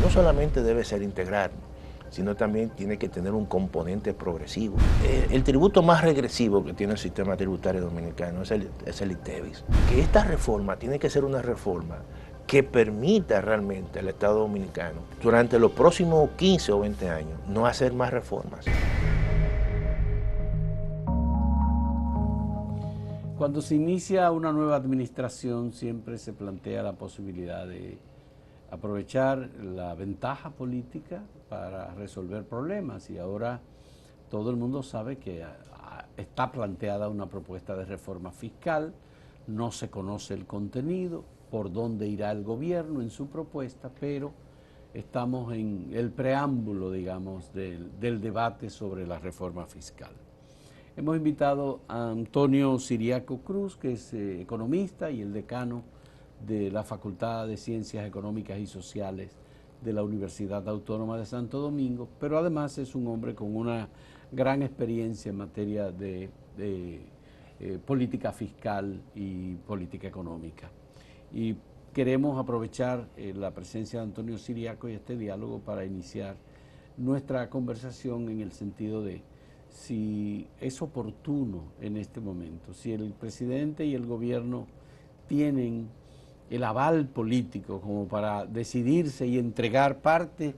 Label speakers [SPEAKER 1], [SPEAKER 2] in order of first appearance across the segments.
[SPEAKER 1] no solamente debe ser integral, sino también tiene que tener un componente progresivo. El tributo más regresivo que tiene el sistema tributario dominicano es el ITEVIS. Que esta reforma tiene que ser una reforma que permita realmente al Estado dominicano, durante los próximos 15 o 20 años, no hacer más reformas.
[SPEAKER 2] Cuando se inicia una nueva administración siempre se plantea la posibilidad de aprovechar la ventaja política para resolver problemas y ahora todo el mundo sabe que está planteada una propuesta de reforma fiscal, no se conoce el contenido, por dónde irá el gobierno en su propuesta, pero estamos en el preámbulo, digamos, del debate sobre la reforma fiscal. Hemos invitado a Antonio Siriaco Cruz, que es economista y el decano de la Facultad de Ciencias Económicas y Sociales de la Universidad Autónoma de Santo Domingo, pero además es un hombre con una gran experiencia en materia de política fiscal y política económica. Y queremos aprovechar la presencia de Antonio Siriaco y este diálogo para iniciar nuestra conversación en el sentido de si es oportuno en este momento, si el presidente y el gobierno tienen el aval político como para decidirse y entregar parte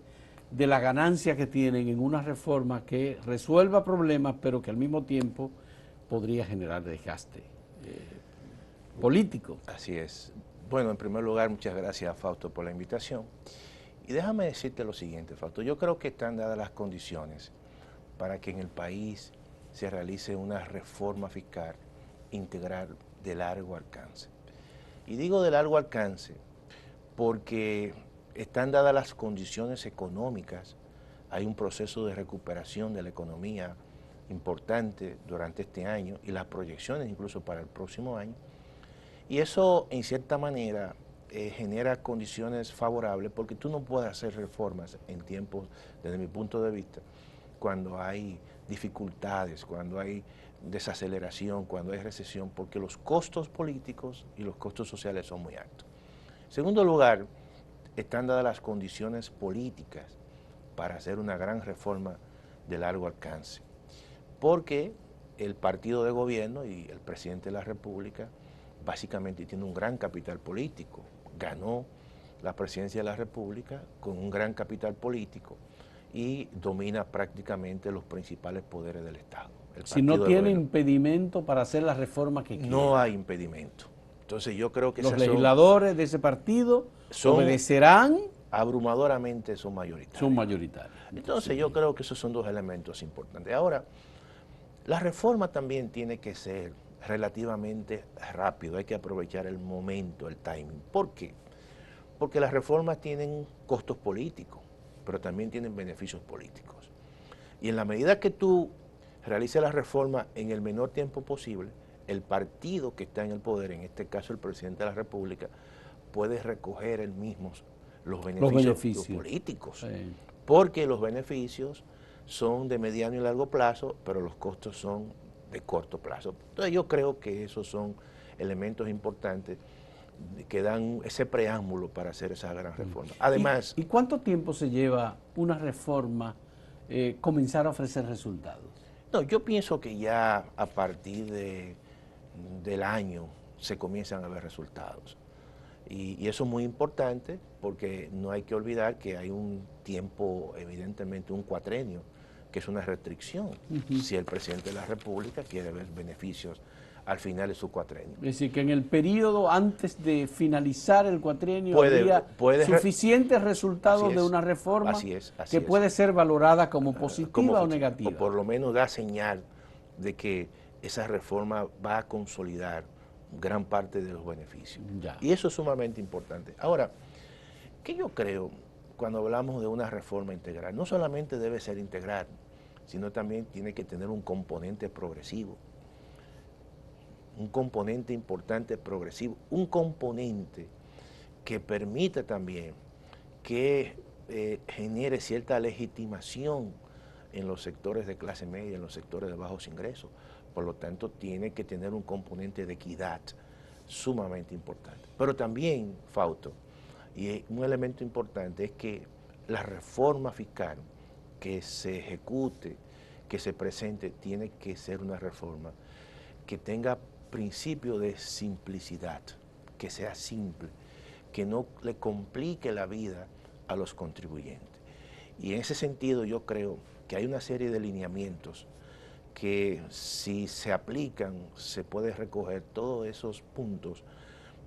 [SPEAKER 2] de la ganancia que tienen en una reforma que resuelva problemas, pero que al mismo tiempo podría generar desgaste político.
[SPEAKER 1] Así es. Bueno, en primer lugar, muchas gracias, Fausto, por la invitación. Y déjame decirte lo siguiente, Fausto. Yo creo que están dadas las condiciones para que en el país se realice una reforma fiscal integral de largo alcance. Y digo de largo alcance porque están dadas las condiciones económicas, hay un proceso de recuperación de la economía importante durante este año y las proyecciones incluso para el próximo año. Y eso en cierta manera genera condiciones favorables porque tú no puedes hacer reformas en tiempos, desde mi punto de vista, cuando hay dificultades, cuando hay desaceleración, cuando hay recesión, porque los costos políticos y los costos sociales son muy altos. En segundo lugar, están dadas las condiciones políticas para hacer una gran reforma de largo alcance, porque el partido de gobierno y el presidente de la República básicamente tiene un gran capital político, ganó la presidencia de la República con un gran capital político y domina prácticamente los principales poderes del Estado.
[SPEAKER 2] Si no tiene impedimento para hacer las reformas que quiere.
[SPEAKER 1] No hay impedimento. Entonces yo creo que
[SPEAKER 2] los legisladores de ese partido obedecerán.
[SPEAKER 1] Abrumadoramente son mayoritarios.
[SPEAKER 2] Son mayoritarios.
[SPEAKER 1] Entonces yo creo que esos son dos elementos importantes. Ahora, la reforma también tiene que ser relativamente rápido, hay que aprovechar el momento, el timing. ¿Por qué? Porque las reformas tienen costos políticos, pero también tienen beneficios políticos. Y en la medida que tú realices la reforma en el menor tiempo posible, el partido que está en el poder, en este caso el presidente de la República, puede recoger él mismo los beneficios políticos. Sí. Porque los beneficios son de mediano y largo plazo, pero los costos son de corto plazo. Entonces yo creo que esos son elementos importantes que dan ese preámbulo para hacer esa gran reforma. Además...
[SPEAKER 2] ¿Y cuánto tiempo se lleva una reforma comenzar a ofrecer resultados?
[SPEAKER 1] No, yo pienso que ya a partir del año se comienzan a ver resultados. Y eso es muy importante porque no hay que olvidar que hay un tiempo, evidentemente un cuatrenio, que es una restricción si el presidente de la República quiere ver beneficios al final de su cuatrenio.
[SPEAKER 2] Es decir, que en el periodo antes de finalizar el cuatrenio habría suficientes resultados de una reforma que puede ser valorada como positiva o negativa.
[SPEAKER 1] O por lo menos da señal de que esa reforma va a consolidar gran parte de los beneficios. Ya. Y eso es sumamente importante. Ahora, ¿qué yo creo cuando hablamos de una reforma integral? No solamente debe ser integral, sino también tiene que tener un componente progresivo. Un componente importante progresivo, un componente que permita también que genere cierta legitimación en los sectores de clase media, en los sectores de bajos ingresos. Por lo tanto, tiene que tener un componente de equidad sumamente importante. Pero también, Fausto, y un elemento importante es que la reforma fiscal que se ejecute, que se presente, tiene que ser una reforma que tenga principio de simplicidad, que sea simple, que no le complique la vida a los contribuyentes. Y en ese sentido yo creo que hay una serie de lineamientos que si se aplican se puede recoger todos esos puntos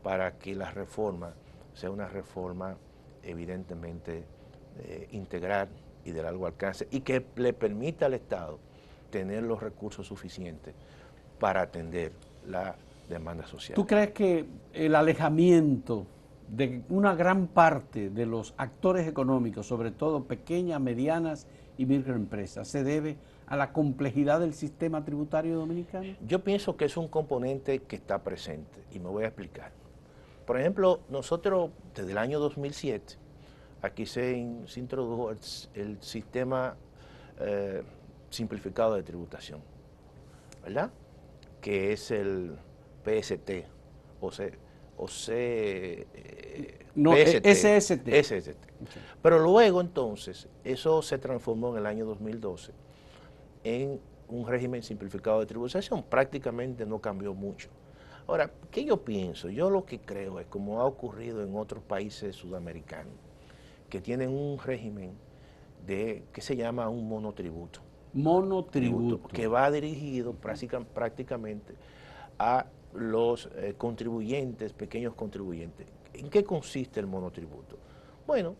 [SPEAKER 1] para que la reforma sea una reforma evidentemente integral y de largo alcance y que le permita al Estado tener los recursos suficientes para atender la demanda social.
[SPEAKER 2] ¿Tú crees que el alejamiento de una gran parte de los actores económicos, sobre todo pequeñas, medianas y microempresas, se debe a la complejidad del sistema tributario dominicano?
[SPEAKER 1] Yo pienso que es un componente que está presente y me voy a explicar. Por ejemplo, nosotros desde el año 2007, aquí se introdujo el sistema simplificado de tributación, ¿verdad? Que es el PST,
[SPEAKER 2] SST.
[SPEAKER 1] SST. Pero luego entonces, eso se transformó en el año 2012 en un régimen simplificado de tributación, prácticamente no cambió mucho. Ahora, ¿qué yo pienso? Yo lo que creo es, como ha ocurrido en otros países sudamericanos, que tienen un régimen que se llama un monotributo.
[SPEAKER 2] Monotributo.
[SPEAKER 1] Que va dirigido prácticamente a los contribuyentes, pequeños contribuyentes. ¿En qué consiste el monotributo? Bueno,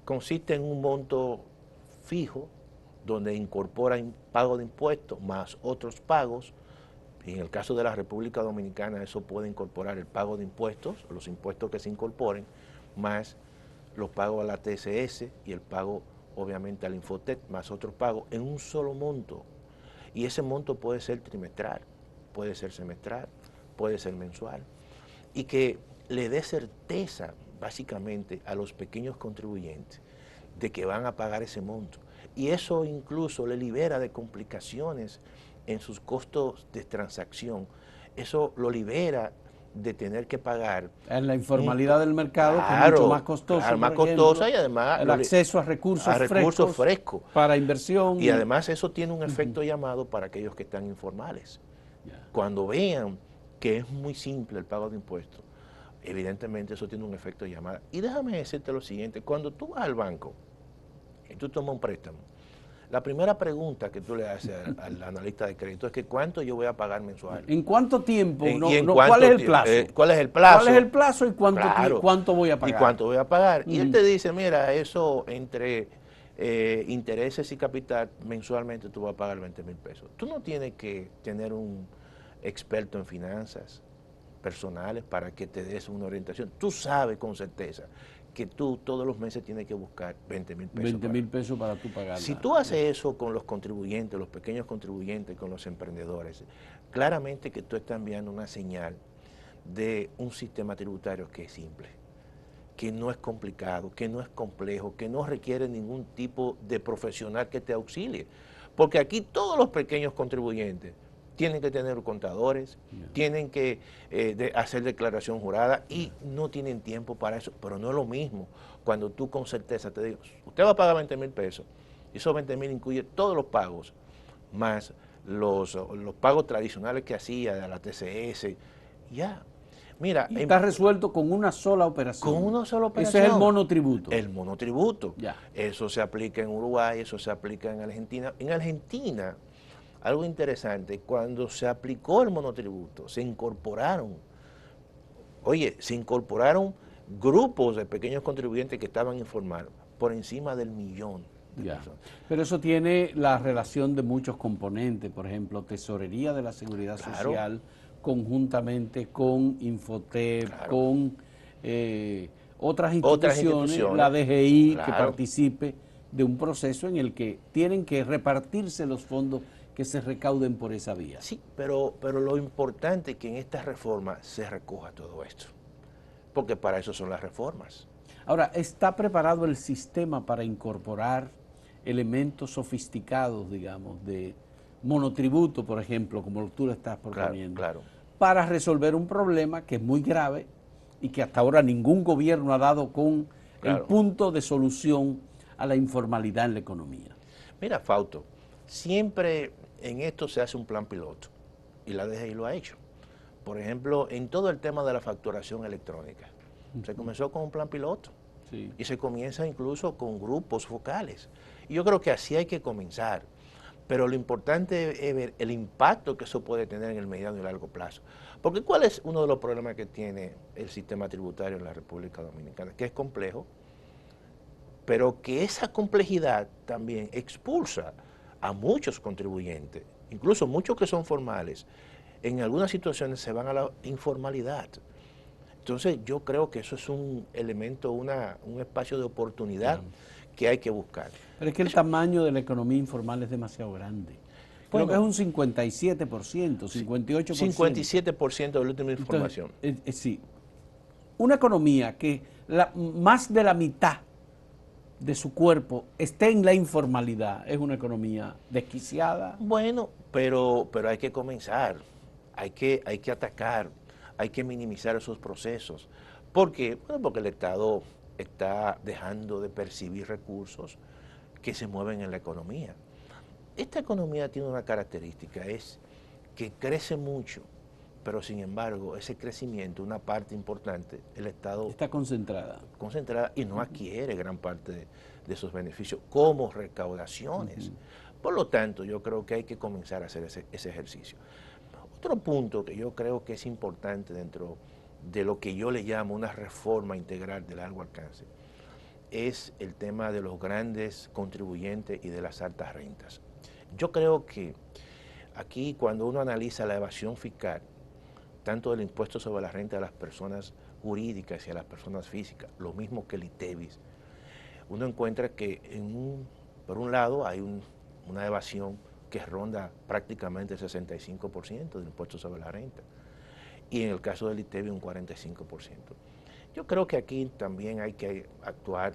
[SPEAKER 1] consiste en un monto fijo donde incorpora pago de impuestos más otros pagos. En el caso de la República Dominicana eso puede incorporar el pago de impuestos, los impuestos que se incorporen, más los pagos a la TSS y el pago obviamente al Infotec, más otros pagos en un solo monto. Y ese monto puede ser trimestral, puede ser semestral, puede ser mensual. Y que le dé certeza básicamente a los pequeños contribuyentes de que van a pagar ese monto. Y eso incluso le libera de complicaciones en sus costos de transacción. Eso lo libera de tener que pagar.
[SPEAKER 2] En la informalidad del mercado,
[SPEAKER 1] claro,
[SPEAKER 2] que es mucho más costoso.
[SPEAKER 1] Claro, más costosa y además
[SPEAKER 2] el acceso a recursos
[SPEAKER 1] frescos
[SPEAKER 2] para inversión.
[SPEAKER 1] Y además eso tiene un efecto llamado para aquellos que están informales. Cuando vean que es muy simple el pago de impuestos, evidentemente eso tiene un efecto llamada. Y déjame decirte lo siguiente, cuando tú vas al banco y tú tomas un préstamo, la primera pregunta que tú le haces al analista de crédito es que ¿cuánto yo voy a pagar mensual?
[SPEAKER 2] ¿En cuánto tiempo?
[SPEAKER 1] ¿Cuál es el plazo? ¿Cuál es el plazo?
[SPEAKER 2] ¿Cuál es el plazo y cuánto voy a pagar?
[SPEAKER 1] ¿Y cuánto voy a pagar? Y él te dice, mira, eso entre intereses y capital, mensualmente tú vas a pagar 20,000 pesos. Tú no tienes que tener un experto en finanzas personales para que te des una orientación. Tú sabes con certeza que tú todos los meses tienes que buscar 20,000 pesos.
[SPEAKER 2] 20,000 pesos para tú pagar.
[SPEAKER 1] Si tú haces eso con los contribuyentes, los pequeños contribuyentes, con los emprendedores, claramente que tú estás enviando una señal de un sistema tributario que es simple, que no es complicado, que no es complejo, que no requiere ningún tipo de profesional que te auxilie. Porque aquí todos los pequeños contribuyentes tienen que tener contadores, tienen que hacer declaración jurada y no tienen tiempo para eso, pero no es lo mismo cuando tú con certeza te digo, usted va a pagar 20,000 pesos y esos 20,000 incluye todos los pagos, más los pagos tradicionales que hacía de la TCS, ya. Mira,
[SPEAKER 2] y está resuelto con una sola operación.
[SPEAKER 1] Con una sola operación.
[SPEAKER 2] Ese es el monotributo.
[SPEAKER 1] El monotributo.
[SPEAKER 2] Ya.
[SPEAKER 1] Eso se aplica en Uruguay, eso se aplica en Argentina. En Argentina, algo interesante, cuando se aplicó el monotributo, se incorporaron grupos de pequeños contribuyentes que estaban informados por encima del 1,000,000 de personas.
[SPEAKER 2] Pero eso tiene la relación de muchos componentes, por ejemplo, Tesorería de la Seguridad Social, conjuntamente con Infotep, con otras instituciones, la DGI, que participe de un proceso en el que tienen que repartirse los fondos que se recauden por esa vía.
[SPEAKER 1] Sí, pero lo importante es que en esta reforma se recoja todo esto, porque para eso son las reformas.
[SPEAKER 2] Ahora, ¿está preparado el sistema para incorporar elementos sofisticados, digamos, de monotributo, por ejemplo, como tú lo estás proponiendo,
[SPEAKER 1] claro,
[SPEAKER 2] para resolver un problema que es muy grave y que hasta ahora ningún gobierno ha dado con el punto de solución a la informalidad en la economía?
[SPEAKER 1] Mira, Fausto, siempre en esto se hace un plan piloto y la DGI lo ha hecho. Por ejemplo, en todo el tema de la facturación electrónica, se comenzó con un plan piloto y se comienza incluso con grupos focales. Y yo creo que así hay que comenzar, pero lo importante es ver el impacto que eso puede tener en el mediano y largo plazo. Porque ¿cuál es uno de los problemas que tiene el sistema tributario en la República Dominicana? Que es complejo, pero que esa complejidad también expulsa a muchos contribuyentes, incluso muchos que son formales, en algunas situaciones se van a la informalidad. Entonces yo creo que eso es un elemento, un espacio de oportunidad que hay que buscar.
[SPEAKER 2] Pero es que el tamaño de la economía informal es demasiado grande. Creo que es un 57%, 58%.
[SPEAKER 1] 57% de la última información.
[SPEAKER 2] Entonces, sí. Una economía que más de la mitad de su cuerpo esté en la informalidad es una economía desquiciada.
[SPEAKER 1] Bueno, pero hay que comenzar, hay que atacar, hay que minimizar esos procesos. ¿Por qué? Bueno, porque el Estado está dejando de percibir recursos que se mueven en la economía. Esta economía tiene una característica, es que crece mucho, pero sin embargo ese crecimiento, una parte importante, el Estado
[SPEAKER 2] está concentrada
[SPEAKER 1] y no adquiere gran parte de esos beneficios como recaudaciones. Por lo tanto, yo creo que hay que comenzar a hacer ese ejercicio. Otro punto que yo creo que es importante dentro de lo que yo le llamo una reforma integral de largo alcance es el tema de los grandes contribuyentes y de las altas rentas. Yo creo que aquí cuando uno analiza la evasión fiscal, tanto del impuesto sobre la renta de las personas jurídicas y a las personas físicas, lo mismo que el ITEVIS, uno encuentra que por un lado hay una evasión que ronda prácticamente el 65% del impuesto sobre la renta y en el caso del ITEVIS un 45%. Yo creo que aquí también hay que actuar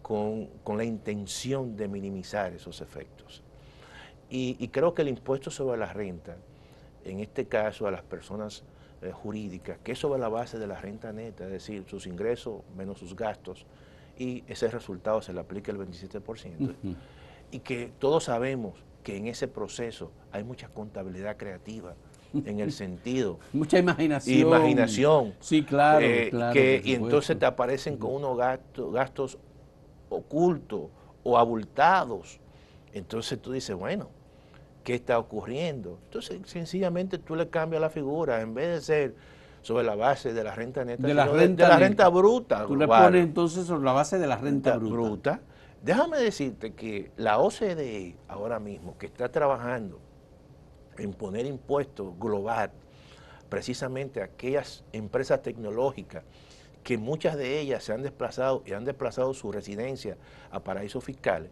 [SPEAKER 1] con la intención de minimizar esos efectos. Y creo que el impuesto sobre la renta, en este caso a las personas jurídicas, que es sobre la base de la renta neta, es decir, sus ingresos menos sus gastos, y ese resultado se le aplica el 27%, y que todos sabemos que en ese proceso hay mucha contabilidad creativa, en el sentido.
[SPEAKER 2] Mucha imaginación.
[SPEAKER 1] Imaginación.
[SPEAKER 2] Sí, claro, claro.
[SPEAKER 1] Y entonces te aparecen con unos gastos ocultos o abultados. Entonces tú dices, bueno, ¿qué está ocurriendo? Entonces sencillamente tú le cambias la figura, en vez de ser sobre la base de la renta neta,
[SPEAKER 2] de la renta
[SPEAKER 1] bruta.
[SPEAKER 2] Tú le pones entonces sobre la base de la renta bruta.
[SPEAKER 1] Déjame decirte que la OCDE ahora mismo, que está trabajando en poner impuestos global precisamente a aquellas empresas tecnológicas que muchas de ellas se han desplazado y han desplazado su residencia a paraísos fiscales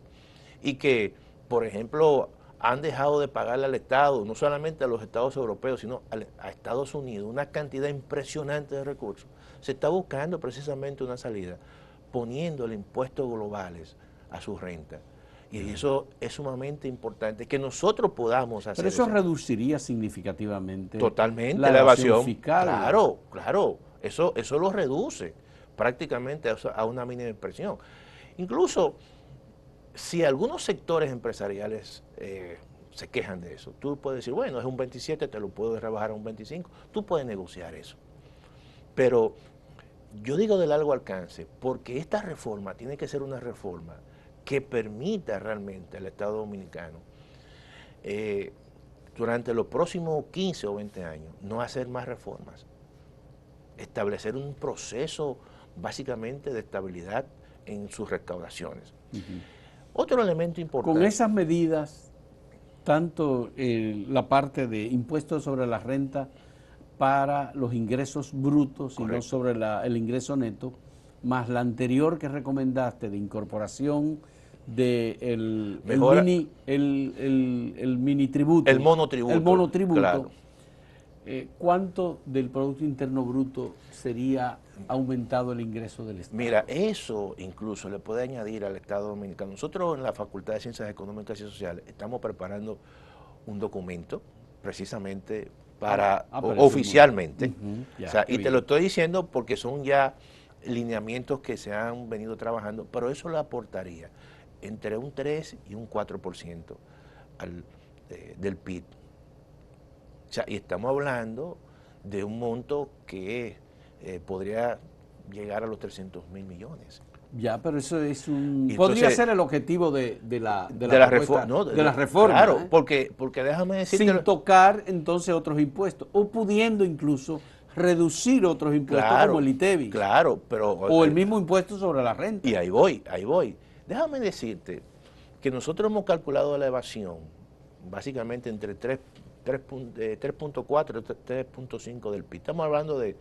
[SPEAKER 1] y que, por ejemplo, han dejado de pagarle al Estado, no solamente a los Estados europeos, sino a Estados Unidos, una cantidad impresionante de recursos. Se está buscando precisamente una salida, poniéndole impuestos globales a su renta. Y eso es sumamente importante, que nosotros podamos hacer.
[SPEAKER 2] Pero eso reduciría significativamente
[SPEAKER 1] totalmente la evasión
[SPEAKER 2] fiscal.
[SPEAKER 1] Claro, claro, eso lo reduce prácticamente a una mínima expresión. Incluso si algunos sectores empresariales se quejan de eso, tú puedes decir, bueno, es un 27, te lo puedo rebajar a un 25, tú puedes negociar eso. Pero yo digo de largo alcance, porque esta reforma tiene que ser una reforma que permita realmente al Estado Dominicano durante los próximos 15 o 20 años no hacer más reformas, establecer un proceso básicamente de estabilidad en sus recaudaciones. Otro elemento importante.
[SPEAKER 2] Con esas medidas, tanto la parte de impuestos sobre la renta para los ingresos brutos, correcto, y no sobre el ingreso neto, más la anterior que recomendaste de incorporación del mini tributo.
[SPEAKER 1] El monotributo.
[SPEAKER 2] El monotributo.
[SPEAKER 1] Claro.
[SPEAKER 2] ¿Cuánto del Producto Interno Bruto sería aumentado el ingreso del Estado?
[SPEAKER 1] Mira, eso incluso le puede añadir al Estado Dominicano. Nosotros en la Facultad de Ciencias Económicas y Sociales estamos preparando un documento precisamente para oficialmente. O sea, y te lo estoy diciendo porque son ya lineamientos que se han venido trabajando, pero eso le aportaría entre un 3 y un 4% del PIB. O sea, y estamos hablando de un monto que podría llegar a los 300.000 millones.
[SPEAKER 2] Ya, pero eso es un...
[SPEAKER 1] Y
[SPEAKER 2] podría
[SPEAKER 1] entonces,
[SPEAKER 2] ser el objetivo de la
[SPEAKER 1] reforma,
[SPEAKER 2] propuesta,
[SPEAKER 1] no,
[SPEAKER 2] de la reforma.
[SPEAKER 1] Claro, porque déjame decirte...
[SPEAKER 2] Sin tocar entonces otros impuestos, o pudiendo incluso reducir otros impuestos como
[SPEAKER 1] Claro,
[SPEAKER 2] el ITEVIS,
[SPEAKER 1] claro, pero...
[SPEAKER 2] o el mismo impuesto sobre la renta.
[SPEAKER 1] Y ahí voy, ahí voy. Déjame decirte que nosotros hemos calculado la evasión básicamente entre 3.4 y 3.5 del PIB. Estamos hablando de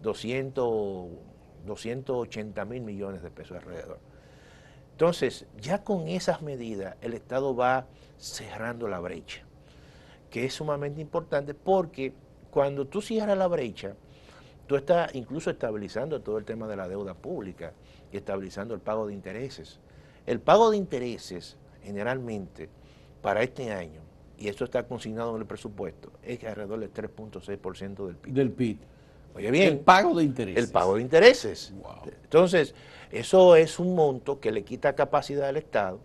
[SPEAKER 1] 280.000 millones de pesos alrededor. Entonces, ya con esas medidas, el Estado va cerrando la brecha, que es sumamente importante porque cuando tú cierras la brecha, tú estás incluso estabilizando todo el tema de la deuda pública y estabilizando el pago de intereses. El pago de intereses, generalmente, para este año, y eso está consignado en el presupuesto, es alrededor del 3.6% del PIB.
[SPEAKER 2] Del PIB.
[SPEAKER 1] Oye bien.
[SPEAKER 2] El pago de intereses.
[SPEAKER 1] El pago de intereses.
[SPEAKER 2] Wow.
[SPEAKER 1] Entonces, eso es un monto que le quita capacidad al Estado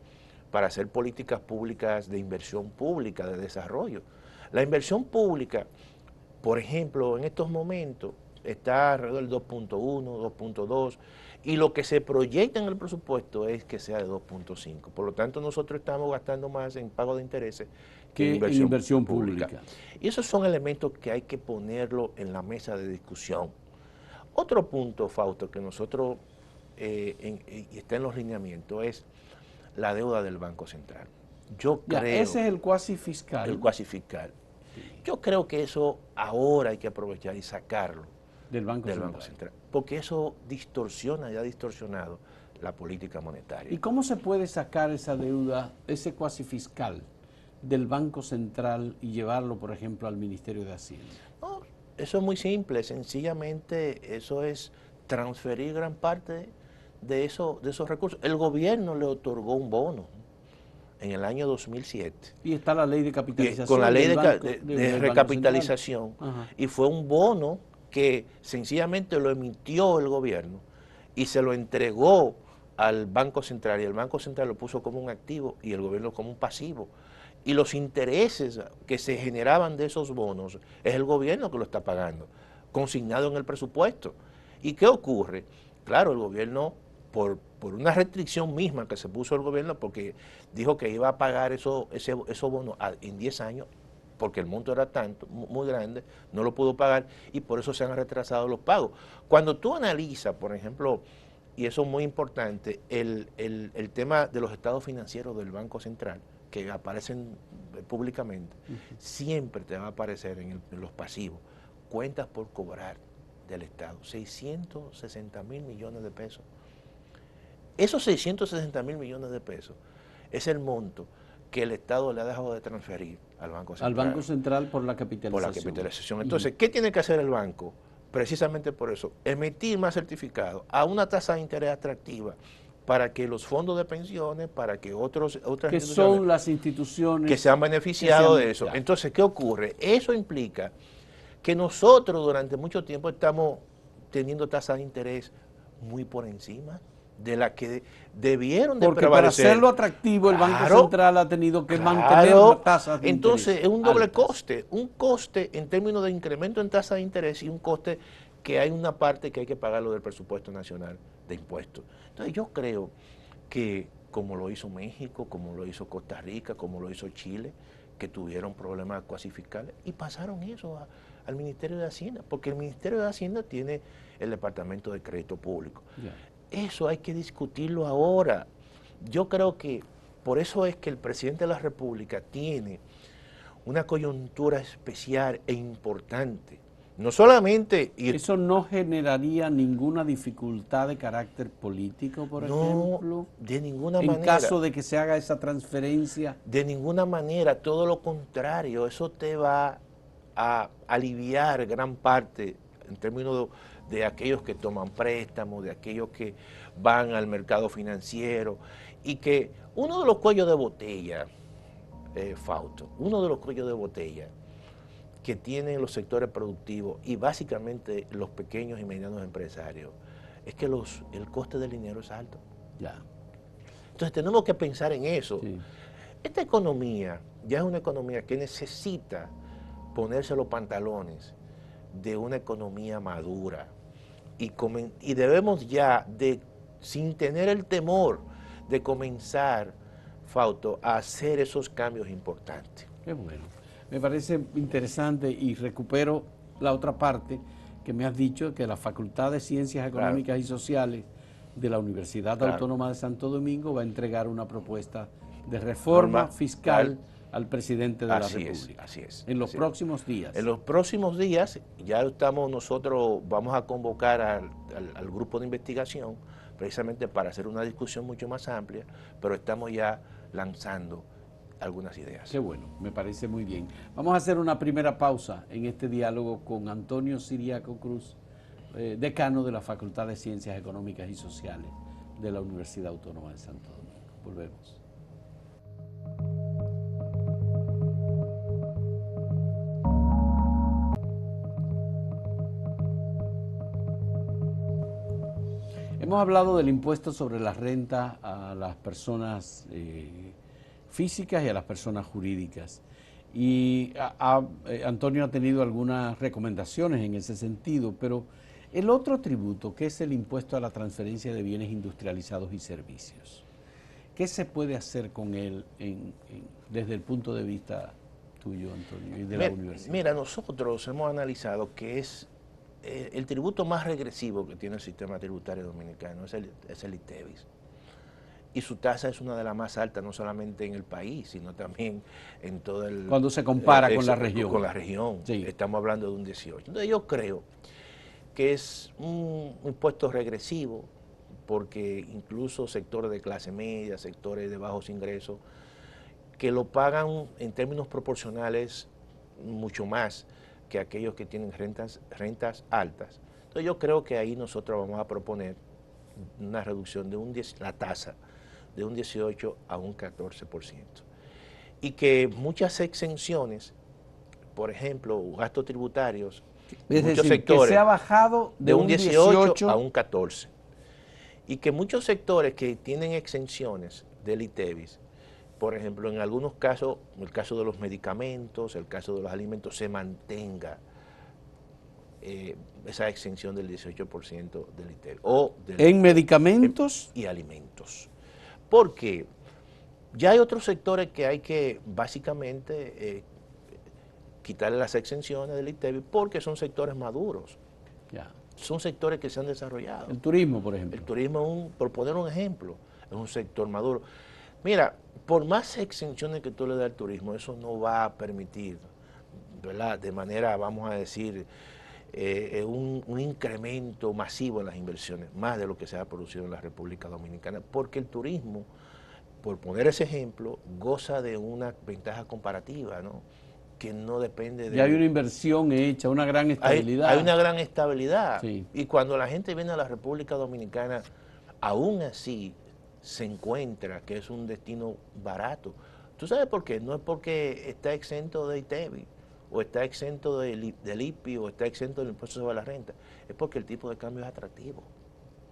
[SPEAKER 1] para hacer políticas públicas de inversión pública, de desarrollo. La inversión pública, por ejemplo, en estos momentos, está alrededor del 2.1, 2.2, y lo que se proyecta en el presupuesto es que sea de 2.5. Por lo tanto, nosotros estamos gastando más en pago de intereses que en inversión pública. Y esos son elementos que hay que ponerlo en la mesa de discusión. Otro punto, Fausto, que nosotros, y está en los lineamientos, es la deuda del Banco Central. Yo creo...
[SPEAKER 2] Ese es el cuasi fiscal.
[SPEAKER 1] El cuasi fiscal. Yo creo que eso ahora hay que aprovechar y sacarlo
[SPEAKER 2] del Banco Central,
[SPEAKER 1] porque eso distorsiona y ha distorsionado la política monetaria.
[SPEAKER 2] ¿Y cómo se puede sacar esa deuda, ese cuasi fiscal, del Banco Central y llevarlo, por ejemplo, al Ministerio de Hacienda?
[SPEAKER 1] No, eso es muy simple, sencillamente eso es transferir gran parte de esos recursos. El gobierno le otorgó un bono en el año 2007.
[SPEAKER 2] Y está la ley de capitalización.
[SPEAKER 1] Con la ley de recapitalización. Y fue un bono que sencillamente lo emitió el gobierno y se lo entregó al Banco Central, y el Banco Central lo puso como un activo y el gobierno como un pasivo. Y los intereses que se generaban de esos bonos es el gobierno que lo está pagando, consignado en el presupuesto. ¿Y qué ocurre? Claro, el gobierno, por una restricción misma que se puso el gobierno, porque dijo que iba a pagar esos bonos en 10 años, porque el monto era tanto, muy grande, no lo pudo pagar y por eso se han retrasado los pagos. Cuando tú analizas, por ejemplo, y eso es muy importante, el tema de los estados financieros del Banco Central, que aparecen públicamente, siempre te va a aparecer en los pasivos, cuentas por cobrar del Estado, 660.000 millones de pesos. Esos 660.000 millones de pesos es el monto que el Estado le ha dejado de transferir al Banco Central.
[SPEAKER 2] Al Banco Central por la capitalización.
[SPEAKER 1] Por la capitalización. Entonces, ¿qué tiene que hacer el banco? Precisamente por eso, emitir más certificados a una tasa de interés atractiva para que los fondos de pensiones, para que otras
[SPEAKER 2] que son las instituciones
[SPEAKER 1] que se han beneficiado de eso. Entonces, ¿qué ocurre? Eso implica que nosotros durante mucho tiempo estamos teniendo tasas de interés muy por encima de la que debieron de
[SPEAKER 2] porque
[SPEAKER 1] prevalecer.
[SPEAKER 2] Para hacerlo atractivo el Banco Central ha tenido que mantener las tasas de
[SPEAKER 1] entonces
[SPEAKER 2] interés
[SPEAKER 1] es un doble
[SPEAKER 2] altas.
[SPEAKER 1] coste, un coste en términos de incremento en tasa de interés y un coste que hay una parte que hay que pagarlo del presupuesto nacional de impuestos. Entonces yo creo que como lo hizo México, como lo hizo Costa Rica, como lo hizo Chile, que tuvieron problemas cuasi fiscales y pasaron eso al Ministerio de Hacienda, porque el Ministerio de Hacienda tiene el Departamento de Crédito Público. Eso hay que discutirlo ahora. Yo creo que por eso es que el presidente de la República tiene una coyuntura especial e importante. No solamente...
[SPEAKER 2] ¿Eso no generaría ninguna dificultad de carácter político, por ejemplo?
[SPEAKER 1] No, de ninguna
[SPEAKER 2] manera.
[SPEAKER 1] En
[SPEAKER 2] caso de que se haga esa transferencia.
[SPEAKER 1] De ninguna manera, todo lo contrario. Eso te va a aliviar gran parte en términos de aquellos que toman préstamos, de aquellos que van al mercado financiero, y que uno de los cuellos de botella, Fausto, uno de los cuellos de botella que tienen los sectores productivos y básicamente los pequeños y medianos empresarios es que el coste del dinero es alto.
[SPEAKER 2] Ya.
[SPEAKER 1] Entonces tenemos que pensar en eso.
[SPEAKER 2] Sí.
[SPEAKER 1] Esta economía ya es una economía que necesita ponerse los pantalones de una economía madura y debemos ya, sin tener el temor de comenzar, Fausto, a hacer esos cambios importantes.
[SPEAKER 2] Qué bueno. Me parece interesante y recupero la otra parte que me has dicho, que la Facultad de Ciencias Económicas y Sociales de la Universidad Autónoma de Santo Domingo va a entregar una propuesta de reforma fiscal al presidente de la República.
[SPEAKER 1] Así es.
[SPEAKER 2] En los próximos días.
[SPEAKER 1] En los próximos días ya vamos a convocar al grupo de investigación precisamente para hacer una discusión mucho más amplia, pero estamos ya lanzando algunas ideas.
[SPEAKER 2] Qué bueno, me parece muy bien. Vamos a hacer una primera pausa en este diálogo con Antonio Siriaco Cruz, decano de la Facultad de Ciencias Económicas y Sociales de la Universidad Autónoma de Santo Domingo. Volvemos. Hemos hablado del impuesto sobre la renta a las personas físicas y a las personas jurídicas. Y Antonio ha tenido algunas recomendaciones en ese sentido, pero el otro tributo, que es el impuesto a la transferencia de bienes industrializados y servicios, ¿qué se puede hacer con él desde el punto de vista tuyo, Antonio, y de la universidad?
[SPEAKER 1] Mira, nosotros hemos analizado que es el tributo más regresivo que tiene el sistema tributario dominicano, es el ITEVIS. Y su tasa es una de las más altas, no solamente en el país, sino también en todo el...
[SPEAKER 2] Cuando se compara con la región.
[SPEAKER 1] Con la región, sí. Estamos hablando de un 18. Entonces yo creo que es un impuesto regresivo, porque incluso sectores de clase media, sectores de bajos ingresos, que lo pagan en términos proporcionales mucho más que aquellos que tienen rentas altas. Entonces yo creo que ahí nosotros vamos a proponer una reducción de la tasa de un 18 a un 14%. Y que muchas exenciones, por ejemplo, gastos tributarios,
[SPEAKER 2] es muchos decir, sectores, que se ha bajado de un 18
[SPEAKER 1] a un 14%. Y que muchos sectores que tienen exenciones del ITEVIS, por ejemplo, en algunos casos, en el caso de los medicamentos, el caso de los alimentos, se mantenga esa exención del 18% del ITEVIS.
[SPEAKER 2] ¿En medicamentos?
[SPEAKER 1] Y alimentos. Porque ya hay otros sectores que hay que básicamente quitarle las exenciones del ITEVIS porque son sectores maduros.
[SPEAKER 2] Ya.
[SPEAKER 1] Son sectores que se han desarrollado.
[SPEAKER 2] El turismo, por ejemplo.
[SPEAKER 1] El turismo, por poner un ejemplo, es un sector maduro. Mira, por más exenciones que tú le das al turismo, eso no va a permitir, ¿verdad?, de manera, vamos a decir, un incremento masivo en las inversiones, más de lo que se ha producido en la República Dominicana, porque el turismo, por poner ese ejemplo, goza de una ventaja comparativa, ¿no?, que no depende de...
[SPEAKER 2] Ya hay una inversión hecha, una gran estabilidad.
[SPEAKER 1] Hay una gran estabilidad.
[SPEAKER 2] Sí.
[SPEAKER 1] Y cuando la gente viene a la República Dominicana, aún así se encuentra que es un destino barato. ¿Tú sabes por qué? No es porque está exento de ITEVIS, o está exento del IPI, o está exento del impuesto sobre la renta. Es porque el tipo de cambio es atractivo.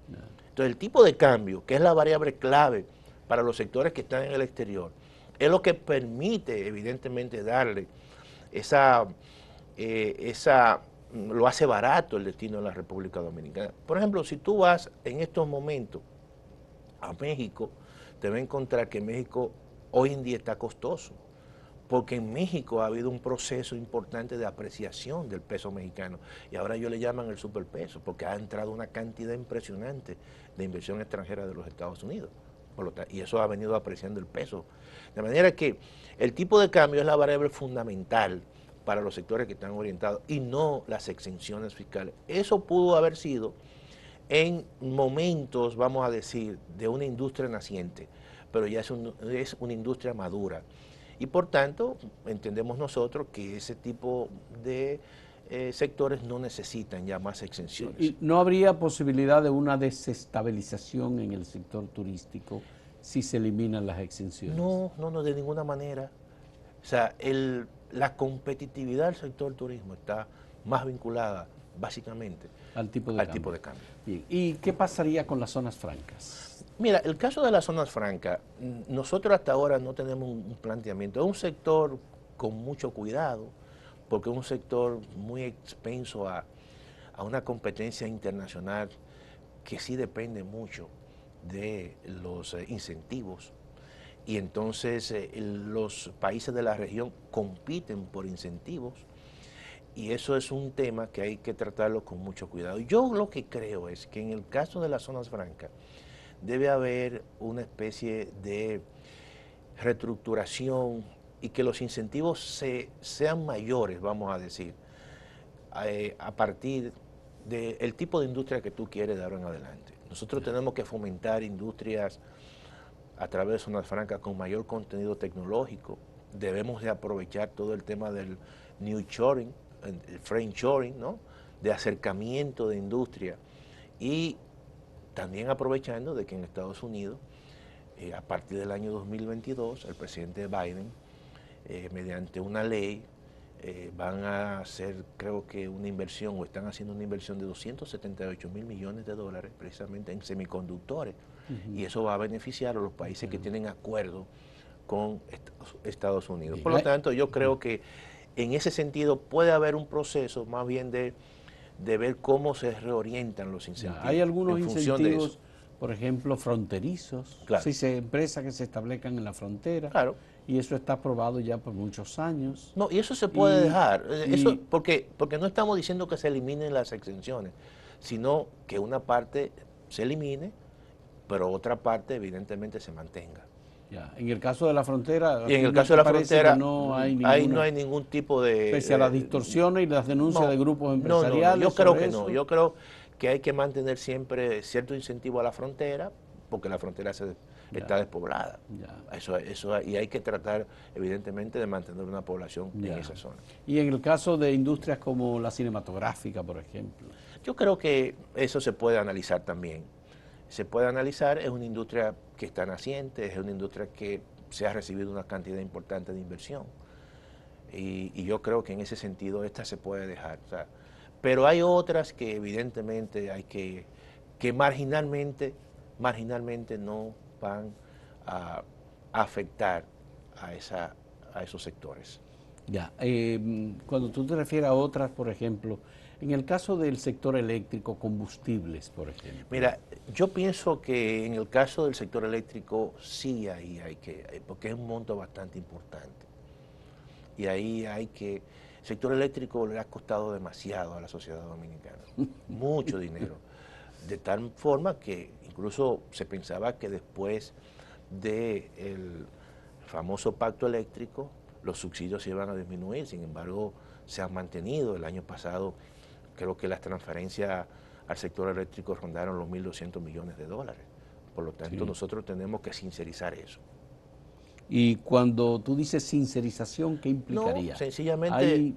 [SPEAKER 1] No. Entonces, el tipo de cambio, que es la variable clave para los sectores que están en el exterior, es lo que permite, evidentemente, darle lo hace barato el destino de la República Dominicana. Por ejemplo, si tú vas en estos momentos a México, te vas a encontrar que México hoy en día está costoso, porque en México ha habido un proceso importante de apreciación del peso mexicano, y ahora ellos le llaman el superpeso, porque ha entrado una cantidad impresionante de inversión extranjera de los Estados Unidos, y eso ha venido apreciando el peso. De manera que el tipo de cambio es la variable fundamental para los sectores que están orientados y no las exenciones fiscales. Eso pudo haber sido en momentos, vamos a decir, de una industria naciente, pero ya es una industria madura. Y por tanto, entendemos nosotros que ese tipo de sectores no necesitan ya más exenciones.
[SPEAKER 2] ¿Y no habría posibilidad de una desestabilización en el sector turístico si se eliminan las exenciones?
[SPEAKER 1] No, de ninguna manera. O sea, la competitividad del sector turismo está más vinculada básicamente
[SPEAKER 2] al tipo de
[SPEAKER 1] al
[SPEAKER 2] cambio.
[SPEAKER 1] tipo de cambio.
[SPEAKER 2] Bien. ¿Y qué pasaría con las zonas francas?
[SPEAKER 1] Mira, el caso de las zonas francas, nosotros hasta ahora no tenemos un planteamiento. Es un sector con mucho cuidado, porque es un sector muy expenso a una competencia internacional que sí depende mucho de los incentivos. Y entonces los países de la región compiten por incentivos, y eso es un tema que hay que tratarlo con mucho cuidado. Yo lo que creo es que en el caso de las zonas francas debe haber una especie de reestructuración y que los incentivos sean mayores, vamos a decir, a partir del tipo de industria que tú quieres de ahora en adelante. Nosotros tenemos que fomentar industrias a través de zonas francas con mayor contenido tecnológico. Debemos de aprovechar todo el tema del nearshoring, el friendshoring, ¿no? De acercamiento de industria, y también aprovechando de que en Estados Unidos, a partir del año 2022, el presidente Biden, mediante una ley, van a hacer, creo que una inversión, o están haciendo una inversión de 278 mil millones de dólares precisamente en semiconductores. Y eso va a beneficiar a los países que tienen acuerdo con Estados Unidos. Por lo tanto, yo creo que en ese sentido puede haber un proceso más bien de ver cómo se reorientan los incentivos.
[SPEAKER 2] Hay algunos
[SPEAKER 1] en función de
[SPEAKER 2] incentivos,
[SPEAKER 1] eso.
[SPEAKER 2] por ejemplo, fronterizos,
[SPEAKER 1] Claro.
[SPEAKER 2] empresas que se establezcan en la frontera,
[SPEAKER 1] Claro.
[SPEAKER 2] y eso está aprobado ya por muchos años.
[SPEAKER 1] No, y eso se puede dejar. Eso,
[SPEAKER 2] y-
[SPEAKER 1] porque no estamos diciendo que se eliminen las exenciones, sino que una parte se elimine, pero otra parte evidentemente se mantenga.
[SPEAKER 2] Ya. En el caso de la frontera,
[SPEAKER 1] Y en
[SPEAKER 2] aquí
[SPEAKER 1] el
[SPEAKER 2] no
[SPEAKER 1] caso de
[SPEAKER 2] te
[SPEAKER 1] la
[SPEAKER 2] parece
[SPEAKER 1] frontera,
[SPEAKER 2] que no hay
[SPEAKER 1] ahí no
[SPEAKER 2] ninguna,
[SPEAKER 1] hay ningún tipo de...
[SPEAKER 2] pese a las distorsiones y las denuncias de grupos empresariales.
[SPEAKER 1] Yo creo
[SPEAKER 2] sobre
[SPEAKER 1] que no.
[SPEAKER 2] eso.
[SPEAKER 1] Yo creo que hay que mantener siempre cierto incentivo a la frontera, porque la frontera está despoblada. Eso, y hay que tratar, evidentemente, de mantener una población en esa zona.
[SPEAKER 2] Y en el caso de industrias como la cinematográfica, por ejemplo.
[SPEAKER 1] Yo creo que eso se puede analizar también. Se puede analizar, es una industria que está naciente, es una industria que se ha recibido una cantidad importante de inversión. Y yo creo que en ese sentido esta se puede dejar. O sea, pero hay otras que evidentemente hay que marginalmente no van a afectar a esos sectores.
[SPEAKER 2] Ya, cuando tú te refieres a otras, por ejemplo, en el caso del sector eléctrico, combustibles, por ejemplo.
[SPEAKER 1] Mira, yo pienso que en el caso del sector eléctrico sí hay que, porque es un monto bastante importante. Y ahí el sector eléctrico le ha costado demasiado a la sociedad dominicana, mucho dinero, de tal forma que incluso se pensaba que después del famoso pacto eléctrico los subsidios se iban a disminuir. Sin embargo, se han mantenido. El año pasado creo que las transferencias al sector eléctrico rondaron los 1.200 millones de dólares. Por lo tanto, nosotros tenemos que sincerizar eso.
[SPEAKER 2] Y cuando tú dices sincerización, ¿qué implicaría?
[SPEAKER 1] No, sencillamente...
[SPEAKER 2] Hay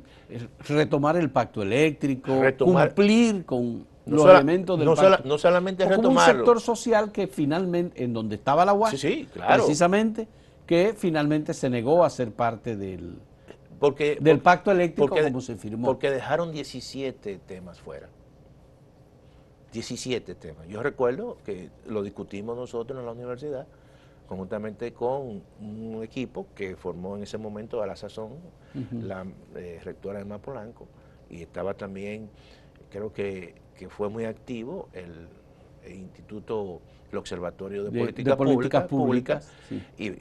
[SPEAKER 2] retomar el pacto eléctrico, cumplir con los elementos del pacto.
[SPEAKER 1] No solamente
[SPEAKER 2] como
[SPEAKER 1] retomarlo.
[SPEAKER 2] un sector social que finalmente, en donde estaba la UAS,
[SPEAKER 1] claro,
[SPEAKER 2] precisamente, que finalmente se negó a ser parte del pacto eléctrico como se firmó.
[SPEAKER 1] Porque dejaron 17 temas fuera. 17 temas. Yo recuerdo que lo discutimos nosotros en la universidad, conjuntamente con un equipo que formó en ese momento a la sazón la rectora Emma Polanco, y estaba también, creo que fue muy activo el Instituto, el Observatorio de Políticas Públicas, y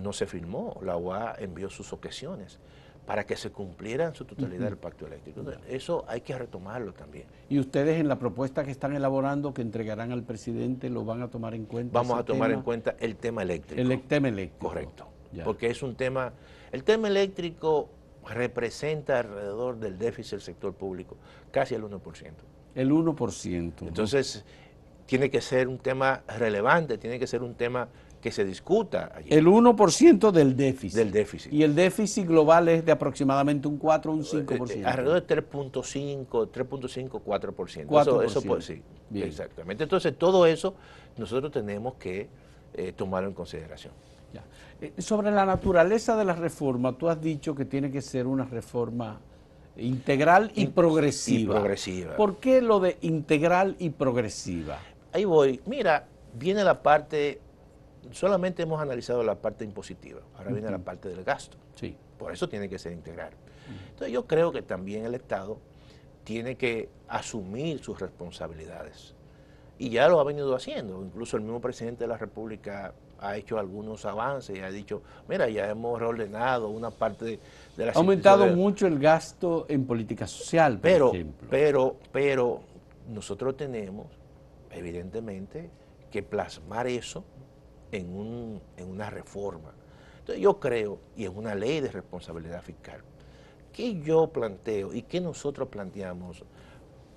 [SPEAKER 1] no se firmó. La UAS envió sus objeciones para que se cumpliera en su totalidad el pacto eléctrico. Entonces, eso hay que retomarlo también.
[SPEAKER 2] ¿Y ustedes en la propuesta que están elaborando, que entregarán al presidente, lo van a tomar en cuenta?
[SPEAKER 1] Vamos a tomar en cuenta el tema eléctrico.
[SPEAKER 2] El tema eléctrico.
[SPEAKER 1] Correcto. Porque es un tema, el tema eléctrico representa alrededor del déficit del sector público casi el 1%.
[SPEAKER 2] El 1%.
[SPEAKER 1] Entonces, tiene que ser un tema relevante, tiene que ser un tema que se discuta allí.
[SPEAKER 2] El 1% del déficit.
[SPEAKER 1] Del déficit.
[SPEAKER 2] Y el déficit global es de aproximadamente un 4 o un 5%.
[SPEAKER 1] Alrededor de 3.5, 4%.
[SPEAKER 2] 4%.
[SPEAKER 1] Eso puede, sí. Bien. Exactamente. Entonces, todo eso nosotros tenemos que tomarlo en consideración.
[SPEAKER 2] Ya. Sobre la naturaleza de la reforma, tú has dicho que tiene que ser una reforma Integral y progresiva.
[SPEAKER 1] Y progresiva.
[SPEAKER 2] ¿Por qué lo de integral y progresiva?
[SPEAKER 1] Ahí voy. Mira, viene la parte, solamente hemos analizado la parte impositiva, ahora viene la parte del gasto.
[SPEAKER 2] Sí.
[SPEAKER 1] Por eso tiene que ser integral. Entonces yo creo que también el Estado tiene que asumir sus responsabilidades. Y ya lo ha venido haciendo. Incluso el mismo presidente de la República ha hecho algunos avances y ha dicho, mira, ya hemos reordenado una parte de la...
[SPEAKER 2] Ha aumentado mucho el gasto en política social, por ejemplo.
[SPEAKER 1] Pero nosotros tenemos, evidentemente, que plasmar eso en una reforma. Entonces yo creo, y en una ley de responsabilidad fiscal, que yo planteo y que nosotros planteamos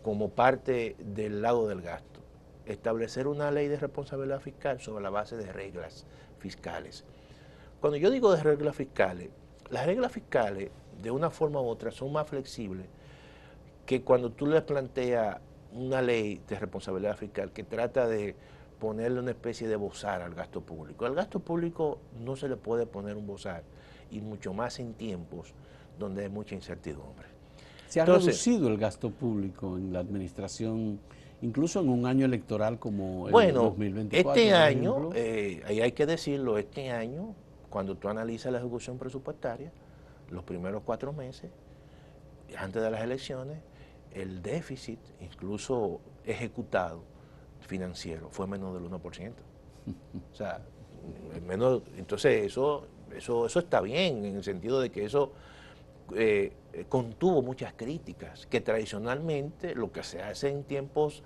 [SPEAKER 1] como parte del lado del gasto, establecer una ley de responsabilidad fiscal sobre la base de reglas fiscales. Cuando yo digo de reglas fiscales, las reglas fiscales de una forma u otra son más flexibles que cuando tú les planteas una ley de responsabilidad fiscal que trata de ponerle una especie de bozar al gasto público. Al gasto público no se le puede poner un bozar, y mucho más en tiempos donde hay mucha incertidumbre.
[SPEAKER 2] Se ha reducido el gasto público en la administración, incluso en un año electoral como el 2024.
[SPEAKER 1] Este año, ahí hay que decirlo, este año, cuando tú analizas la ejecución presupuestaria, los primeros 4 meses, antes de las elecciones, el déficit, incluso ejecutado, financiero, fue menos del 1%. O sea, menos, entonces eso está bien, en el sentido de que eso contuvo muchas críticas, que tradicionalmente lo que se hace en tiempos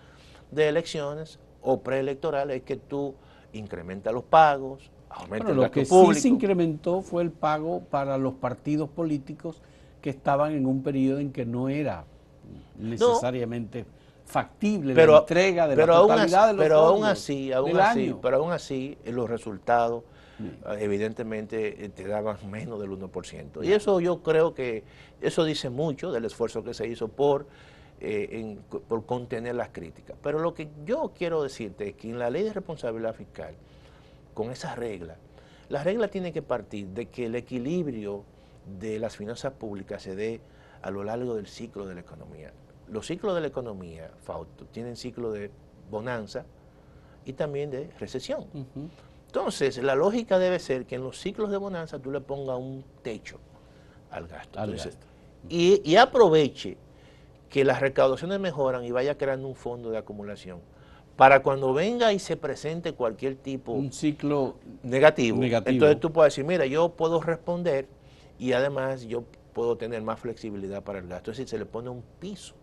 [SPEAKER 1] de elecciones o preelectorales es que tú incrementas los pagos, aumentas el gasto público.
[SPEAKER 2] Lo que sí se incrementó fue el pago para los partidos políticos que estaban en un periodo en que no era necesariamente factible la entrega de la totalidad de los fondos
[SPEAKER 1] pero aún así los resultados evidentemente te daban menos del 1%. Y eso yo creo que eso dice mucho del esfuerzo que se hizo por contener las críticas. Pero lo que yo quiero decirte es que en la ley de responsabilidad fiscal, con esas reglas, la regla tiene que partir de que el equilibrio de las finanzas públicas se dé a lo largo del ciclo de la economía. Los ciclos de la economía, Fausto, tienen ciclo de bonanza y también de recesión. Entonces, la lógica debe ser que en los ciclos de bonanza tú le pongas un techo al gasto. Entonces, y aproveche que las recaudaciones mejoran y vaya creando un fondo de acumulación para cuando venga y se presente cualquier tipo
[SPEAKER 2] un ciclo
[SPEAKER 1] negativo. Entonces tú puedes decir, mira, yo puedo responder y además yo puedo tener más flexibilidad para el gasto. Es decir, se le pone un piso.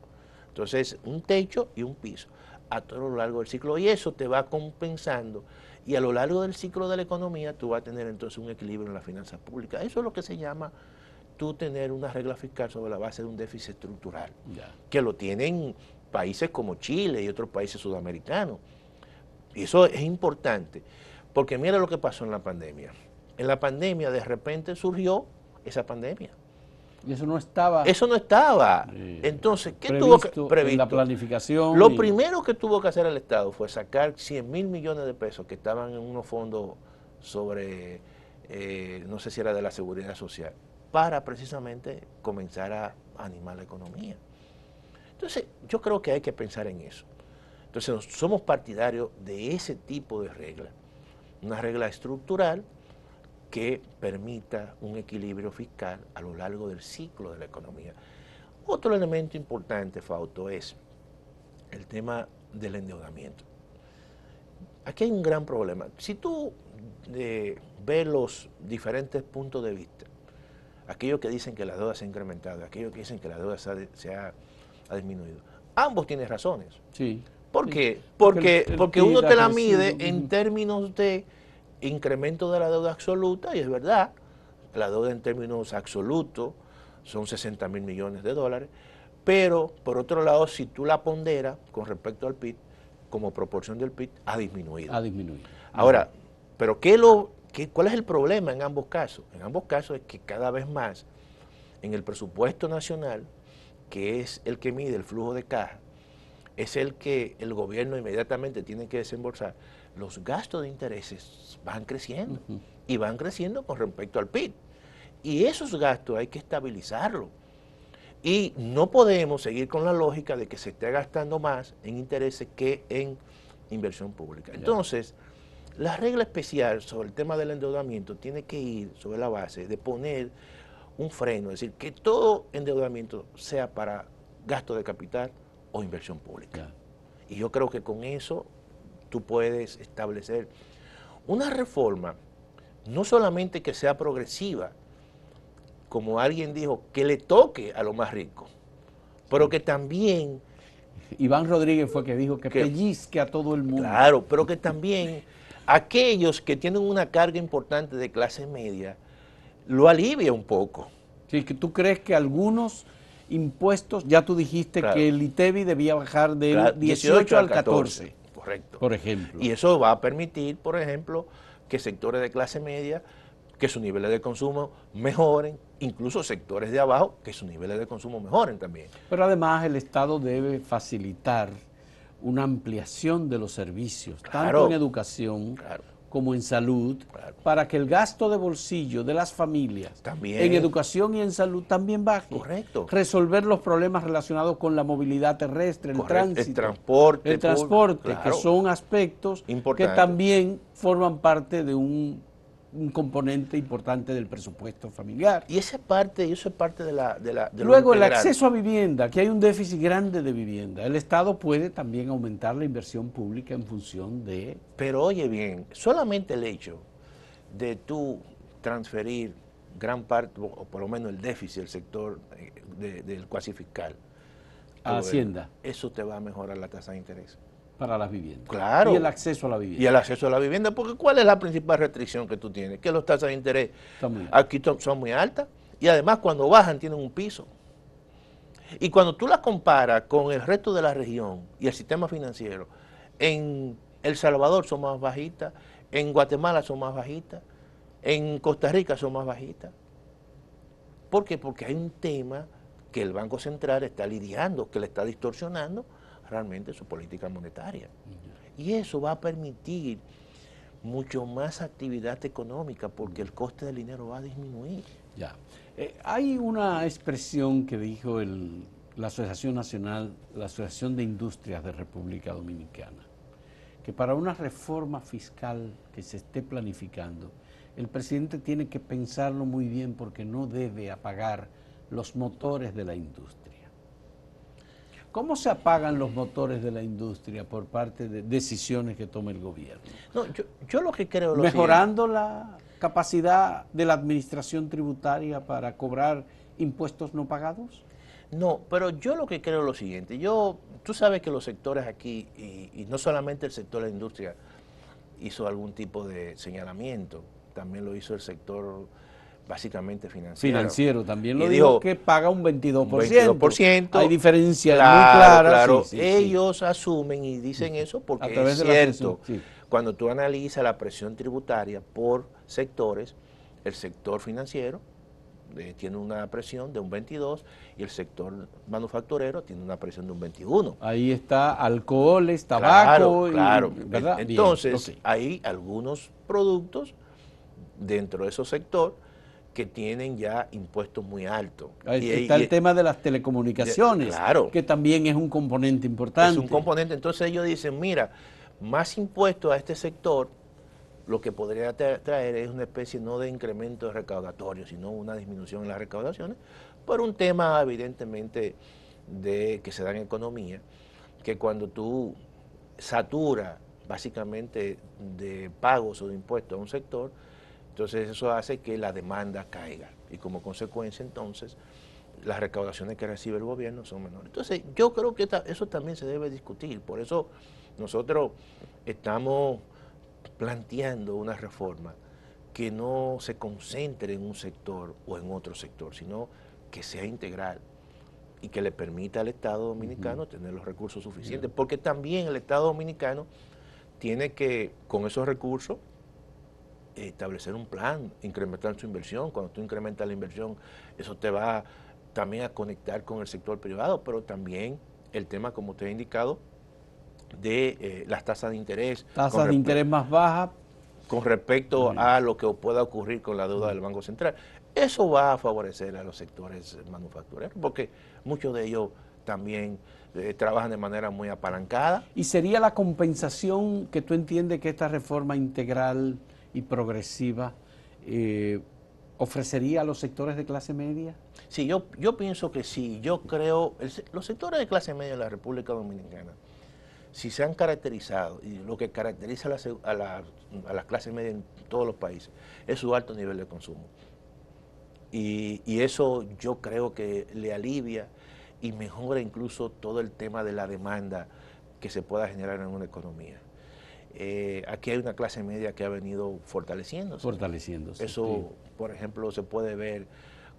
[SPEAKER 1] Entonces, un techo y un piso a todo lo largo del ciclo. Y eso te va compensando. Y a lo largo del ciclo de la economía, tú vas a tener entonces un equilibrio en las finanzas públicas. Eso es lo que se llama tú tener una regla fiscal sobre la base de un déficit estructural, que lo tienen países como Chile y otros países sudamericanos. Y eso es importante, porque mira lo que pasó en la pandemia. En la pandemia de repente surgió esa pandemia.
[SPEAKER 2] Y eso no estaba.
[SPEAKER 1] Eso no estaba. Entonces, ¿qué tuvo que previsto?
[SPEAKER 2] En la planificación.
[SPEAKER 1] Lo primero que tuvo que hacer el Estado fue sacar 100.000 millones de pesos que estaban en unos fondos sobre, no sé si era de la Seguridad Social, para precisamente comenzar a animar la economía. Entonces, yo creo que hay que pensar en eso. Entonces, somos partidarios de ese tipo de regla, una regla estructural que permita un equilibrio fiscal a lo largo del ciclo de la economía. Otro elemento importante, Fausto, es el tema del endeudamiento. Aquí hay un gran problema. Si tú ves los diferentes puntos de vista, aquellos que dicen que la deuda se ha incrementado, aquellos que dicen que la deuda se ha disminuido, ambos tienen razones.
[SPEAKER 2] Sí.
[SPEAKER 1] ¿Por qué? Porque uno te la mide en términos de incremento de la deuda absoluta, y es verdad, la deuda en términos absolutos son 60.000 millones de dólares, pero por otro lado, si tú la ponderas con respecto al PIB, como proporción del PIB, ha disminuido.
[SPEAKER 2] Ha disminuido.
[SPEAKER 1] Ahora, pero ¿cuál es el problema en ambos casos? En ambos casos es que cada vez más en el presupuesto nacional, que es el que mide el flujo de caja, es el que el gobierno inmediatamente tiene que desembolsar, los gastos de intereses van creciendo y van creciendo con respecto al PIB. Y esos gastos hay que estabilizarlos. Y no podemos seguir con la lógica de que se esté gastando más en intereses que en inversión pública. Entonces, la regla especial sobre el tema del endeudamiento tiene que ir sobre la base de poner un freno, es decir, que todo endeudamiento sea para gasto de capital o inversión pública. Y yo creo que con eso tú puedes establecer una reforma, no solamente que sea progresiva, como alguien dijo, que le toque a los más ricos, pero que también...
[SPEAKER 2] Iván Rodríguez fue que dijo que pellizque a todo el mundo.
[SPEAKER 1] Claro, pero que también aquellos que tienen una carga importante de clase media, lo alivie un poco.
[SPEAKER 2] Sí, que tú crees que algunos impuestos, ya tú dijiste que el ITEVI debía bajar del 18 al 14.
[SPEAKER 1] Correcto.
[SPEAKER 2] Por ejemplo.
[SPEAKER 1] Y eso va a permitir, por ejemplo, que sectores de clase media, que sus niveles de consumo mejoren, incluso sectores de abajo, que sus niveles de consumo mejoren también.
[SPEAKER 2] Pero además el Estado debe facilitar una ampliación de los servicios, tanto en educación como en salud, para que el gasto de bolsillo de las familias
[SPEAKER 1] también,
[SPEAKER 2] en educación y en salud también baje.
[SPEAKER 1] Correcto.
[SPEAKER 2] Resolver los problemas relacionados con la movilidad terrestre, el tránsito,
[SPEAKER 1] el transporte,
[SPEAKER 2] que son aspectos que también forman parte de un componente importante del presupuesto familiar.
[SPEAKER 1] Y eso es parte de
[SPEAKER 2] Luego el acceso a vivienda, que hay un déficit grande de vivienda. El Estado puede también aumentar la inversión pública en función de...
[SPEAKER 1] Pero oye bien, solamente el hecho de tú transferir gran parte, o por lo menos el déficit del sector del cuasi fiscal
[SPEAKER 2] a Hacienda,
[SPEAKER 1] eso te va a mejorar la tasa de interés.
[SPEAKER 2] Para las viviendas.
[SPEAKER 1] Claro.
[SPEAKER 2] Y el acceso a la vivienda.
[SPEAKER 1] Y el acceso a la vivienda, porque ¿cuál es la principal restricción que tú tienes? Que las tasas de interés aquí son muy altas y además cuando bajan tienen un piso. Y cuando tú las comparas con el resto de la región y el sistema financiero, en El Salvador son más bajitas, en Guatemala son más bajitas, en Costa Rica son más bajitas. ¿Por qué? Porque hay un tema que el Banco Central está lidiando, que le está distorsionando realmente su política monetaria. Y eso va a permitir mucho más actividad económica porque el coste del dinero va a disminuir.
[SPEAKER 2] Ya. Hay una expresión que dijo la Asociación Nacional, la Asociación de Industrias de República Dominicana, que para una reforma fiscal que se esté planificando, el presidente tiene que pensarlo muy bien porque no debe apagar los motores de la industria. ¿Cómo se apagan los motores de la industria por parte de decisiones que tome el gobierno?
[SPEAKER 1] No, yo lo que creo...
[SPEAKER 2] Mejorando la capacidad de la administración tributaria para cobrar impuestos no pagados.
[SPEAKER 1] No, pero yo lo que creo es lo siguiente. Tú sabes que los sectores aquí, y no solamente el sector de la industria hizo algún tipo de señalamiento, también lo hizo el sector básicamente financiero
[SPEAKER 2] también lo dijo, que paga un 22%. Hay diferencias
[SPEAKER 1] muy
[SPEAKER 2] claras.
[SPEAKER 1] Claro, ellos asumen y dicen eso porque es cierto. Cuando tú analizas la presión tributaria por sectores, el sector financiero tiene una presión de un 22 y el sector manufacturero tiene una presión de un 21.
[SPEAKER 2] Ahí está alcoholes, tabaco.
[SPEAKER 1] Claro.
[SPEAKER 2] ¿verdad?
[SPEAKER 1] Entonces, hay algunos productos dentro de esos sectores que tienen ya impuestos muy altos.
[SPEAKER 2] Ahí está el tema de las telecomunicaciones, que también es un componente importante.
[SPEAKER 1] Es un componente, entonces ellos dicen, mira, más impuestos a este sector, lo que podría traer es una especie no de incremento recaudatorio, sino una disminución en las recaudaciones, por un tema evidentemente de que se da en economía, que cuando tú saturas básicamente de pagos o de impuestos a un sector, entonces eso hace que la demanda caiga y como consecuencia entonces las recaudaciones que recibe el gobierno son menores. Entonces yo creo que eso también se debe discutir, por eso nosotros estamos planteando una reforma que no se concentre en un sector o en otro sector, sino que sea integral y que le permita al Estado Dominicano tener los recursos suficientes, porque también el Estado Dominicano tiene que, con esos recursos, establecer un plan, incrementar su inversión. Cuando tú incrementas la inversión, eso te va también a conectar con el sector privado, pero también el tema, como te he indicado, de las tasas de interés.
[SPEAKER 2] Tasas de interés más bajas
[SPEAKER 1] con respecto a lo que pueda ocurrir con la deuda del Banco Central. Eso va a favorecer a los sectores manufactureros, porque muchos de ellos también trabajan de manera muy apalancada.
[SPEAKER 2] ¿Y sería la compensación que tú entiendes que esta reforma integral y progresiva ofrecería a los sectores de clase media?
[SPEAKER 1] Sí, yo pienso que sí. Yo creo, los sectores de clase media en la República Dominicana, si se han caracterizado, y lo que caracteriza a la clase media en todos los países, es su alto nivel de consumo. Y eso yo creo que le alivia y mejora incluso todo el tema de la demanda que se pueda generar en una economía. Aquí hay una clase media que ha venido fortaleciéndose.
[SPEAKER 2] Fortaleciéndose.
[SPEAKER 1] Eso,
[SPEAKER 2] sí.
[SPEAKER 1] por ejemplo, se puede ver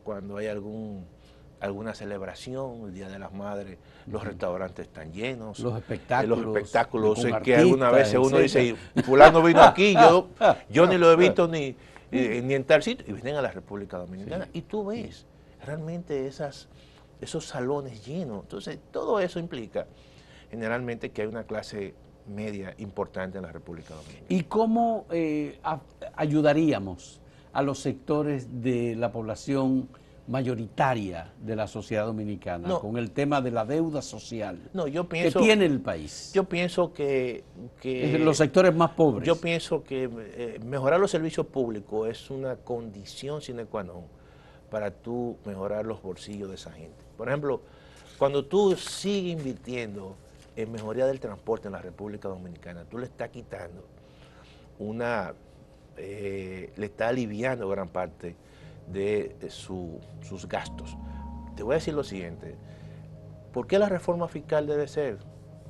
[SPEAKER 1] cuando hay alguna celebración, el Día de las Madres, los restaurantes están llenos.
[SPEAKER 2] Los espectáculos
[SPEAKER 1] que
[SPEAKER 2] artistas,
[SPEAKER 1] alguna vez uno dice, fulano vino aquí, yo ni lo he visto ni en tal sitio, y vienen a la República Dominicana. Sí. Y tú ves realmente esos salones llenos. Entonces, todo eso implica generalmente que hay una clase media importante en la República Dominicana.
[SPEAKER 2] ¿Y cómo ayudaríamos a los sectores de la población mayoritaria de la sociedad dominicana con el tema de la deuda social que tiene el país?
[SPEAKER 1] Yo pienso que
[SPEAKER 2] los sectores más pobres.
[SPEAKER 1] Yo pienso que mejorar los servicios públicos es una condición sine qua non para tú mejorar los bolsillos de esa gente. Por ejemplo, cuando tú sigues invirtiendo en mejoría del transporte en la República Dominicana, tú le estás quitando le está aliviando gran parte de sus gastos. Te voy a decir lo siguiente, ¿por qué la reforma fiscal debe ser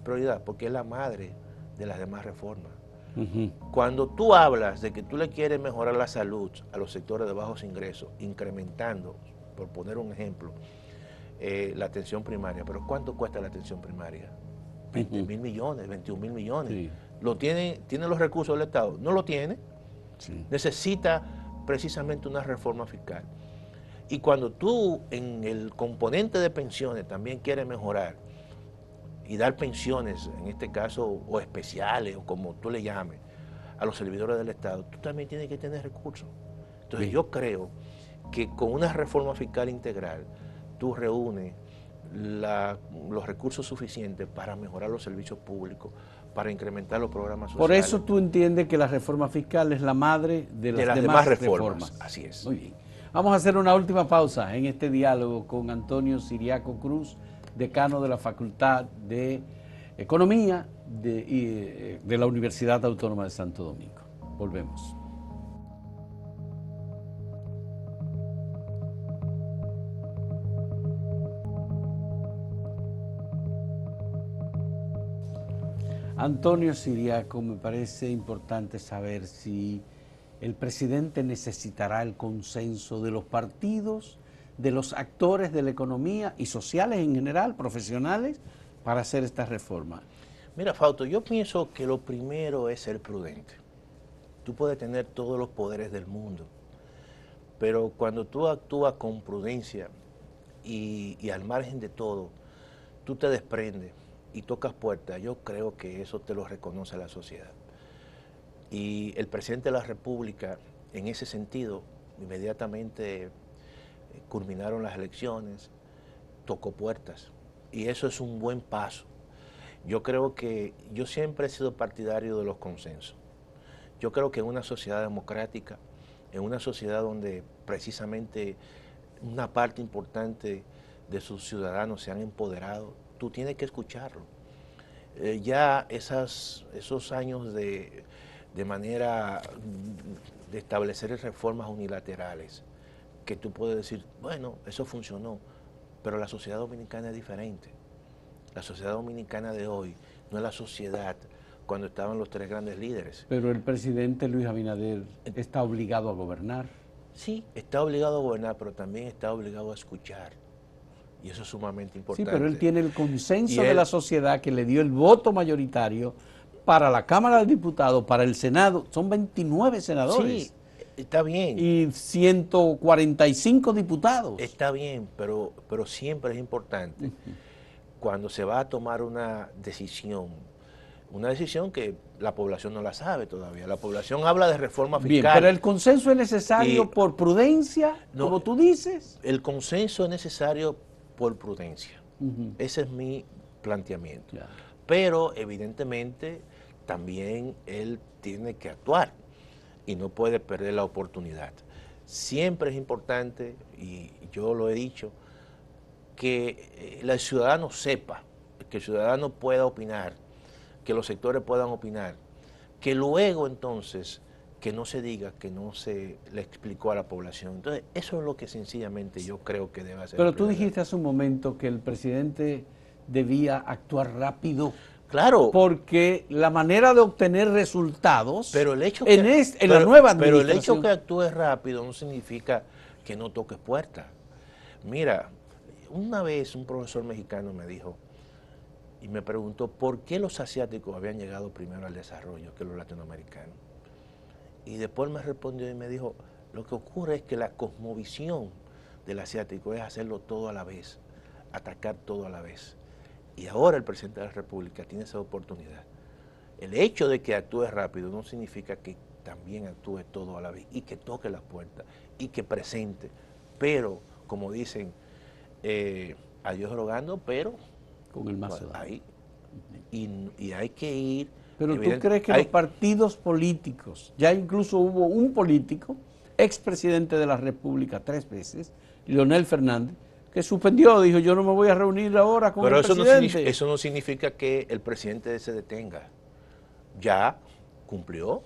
[SPEAKER 1] prioridad? Porque es la madre de las demás reformas. Cuando tú hablas de que tú le quieres mejorar la salud a los sectores de bajos ingresos, incrementando, por poner un ejemplo, la atención primaria, pero ¿cuánto cuesta la atención primaria? 20.000 millones, 21.000 millones. Sí. ¿Tiene los recursos del Estado? No lo tiene. Sí. Necesita precisamente una reforma fiscal. Y cuando tú en el componente de pensiones también quieres mejorar y dar pensiones, en este caso, o especiales, o como tú le llames, a los servidores del Estado, tú también tienes que tener recursos. Entonces yo creo que con una reforma fiscal integral, tú reúnes los recursos suficientes para mejorar los servicios públicos, para incrementar los programas sociales.
[SPEAKER 2] Por eso tú entiendes que la reforma fiscal es la madre de las demás reformas.
[SPEAKER 1] Así es.
[SPEAKER 2] Muy bien. Vamos a hacer una última pausa en este diálogo con Antonio Siriaco Cruz, decano de la Facultad de Economía de la Universidad Autónoma de Santo Domingo. Volvemos. Antonio Siriaco, me parece importante saber si el presidente necesitará el consenso de los partidos, de los actores de la economía y sociales en general, profesionales, para hacer esta reforma.
[SPEAKER 1] Mira, Fausto, yo pienso que lo primero es ser prudente. Tú puedes tener todos los poderes del mundo, pero cuando tú actúas con prudencia y al margen de todo, tú te desprendes y tocas puertas, yo creo que eso te lo reconoce la sociedad. Y el presidente de la República, en ese sentido, inmediatamente culminaron las elecciones, tocó puertas, y eso es un buen paso. Yo creo que yo siempre he sido partidario de los consensos. Yo creo que en una sociedad democrática, en una sociedad donde precisamente una parte importante de sus ciudadanos se han empoderado, tú tienes que escucharlo. Ya esos años de manera de establecer reformas unilaterales, que tú puedes decir, bueno, eso funcionó, pero la sociedad dominicana es diferente. La sociedad dominicana de hoy no es la sociedad cuando estaban los tres grandes líderes.
[SPEAKER 2] Pero el presidente Luis Abinader está obligado a gobernar.
[SPEAKER 1] Sí, está obligado a gobernar, pero también está obligado a escuchar. Y eso es sumamente importante.
[SPEAKER 2] Sí, pero él tiene el consenso de la sociedad que le dio el voto mayoritario para la Cámara de Diputados, para el Senado. Son 29 senadores.
[SPEAKER 1] Sí, está bien.
[SPEAKER 2] Y 145 diputados.
[SPEAKER 1] Está bien, pero siempre es importante cuando se va a tomar una decisión Una decisión que la población no la sabe todavía. La población habla de reforma fiscal.
[SPEAKER 2] Bien, pero el consenso es necesario por prudencia,
[SPEAKER 1] no,
[SPEAKER 2] como tú dices.
[SPEAKER 1] El consenso es necesario por prudencia. Ese es mi planteamiento. Ya. Pero evidentemente también él tiene que actuar y no puede perder la oportunidad. Siempre es importante, y yo lo he dicho, que el ciudadano sepa, que el ciudadano pueda opinar, que los sectores puedan opinar, que luego entonces que no se diga que no se le explicó a la población. Entonces, eso es lo que sencillamente yo creo que debe hacer.
[SPEAKER 2] Pero tú dijiste hace un momento que el presidente debía actuar rápido.
[SPEAKER 1] Claro.
[SPEAKER 2] Porque la manera de obtener resultados
[SPEAKER 1] pero el hecho
[SPEAKER 2] en la nueva administración.
[SPEAKER 1] Pero el hecho que actúe rápido no significa que no toques puertas. Mira, una vez un profesor mexicano me dijo y me preguntó por qué los asiáticos habían llegado primero al desarrollo que los latinoamericanos. Y después me respondió y me dijo, lo que ocurre es que la cosmovisión del asiático es hacerlo todo a la vez, atacar todo a la vez. Y ahora el presidente de la República tiene esa oportunidad. El hecho de que actúe rápido no significa que también actúe todo a la vez y que toque las puertas y que presente. Pero, como dicen, a Dios rogando, pero
[SPEAKER 2] con el mazo
[SPEAKER 1] ahí. Y hay que ir.
[SPEAKER 2] Pero tú crees que los partidos políticos, ya incluso hubo un político, expresidente de la República 3 veces, Leonel Fernández, que suspendió, dijo, yo no me voy a reunir ahora con el presidente.
[SPEAKER 1] Pero eso no significa que el presidente se detenga. Ya cumplió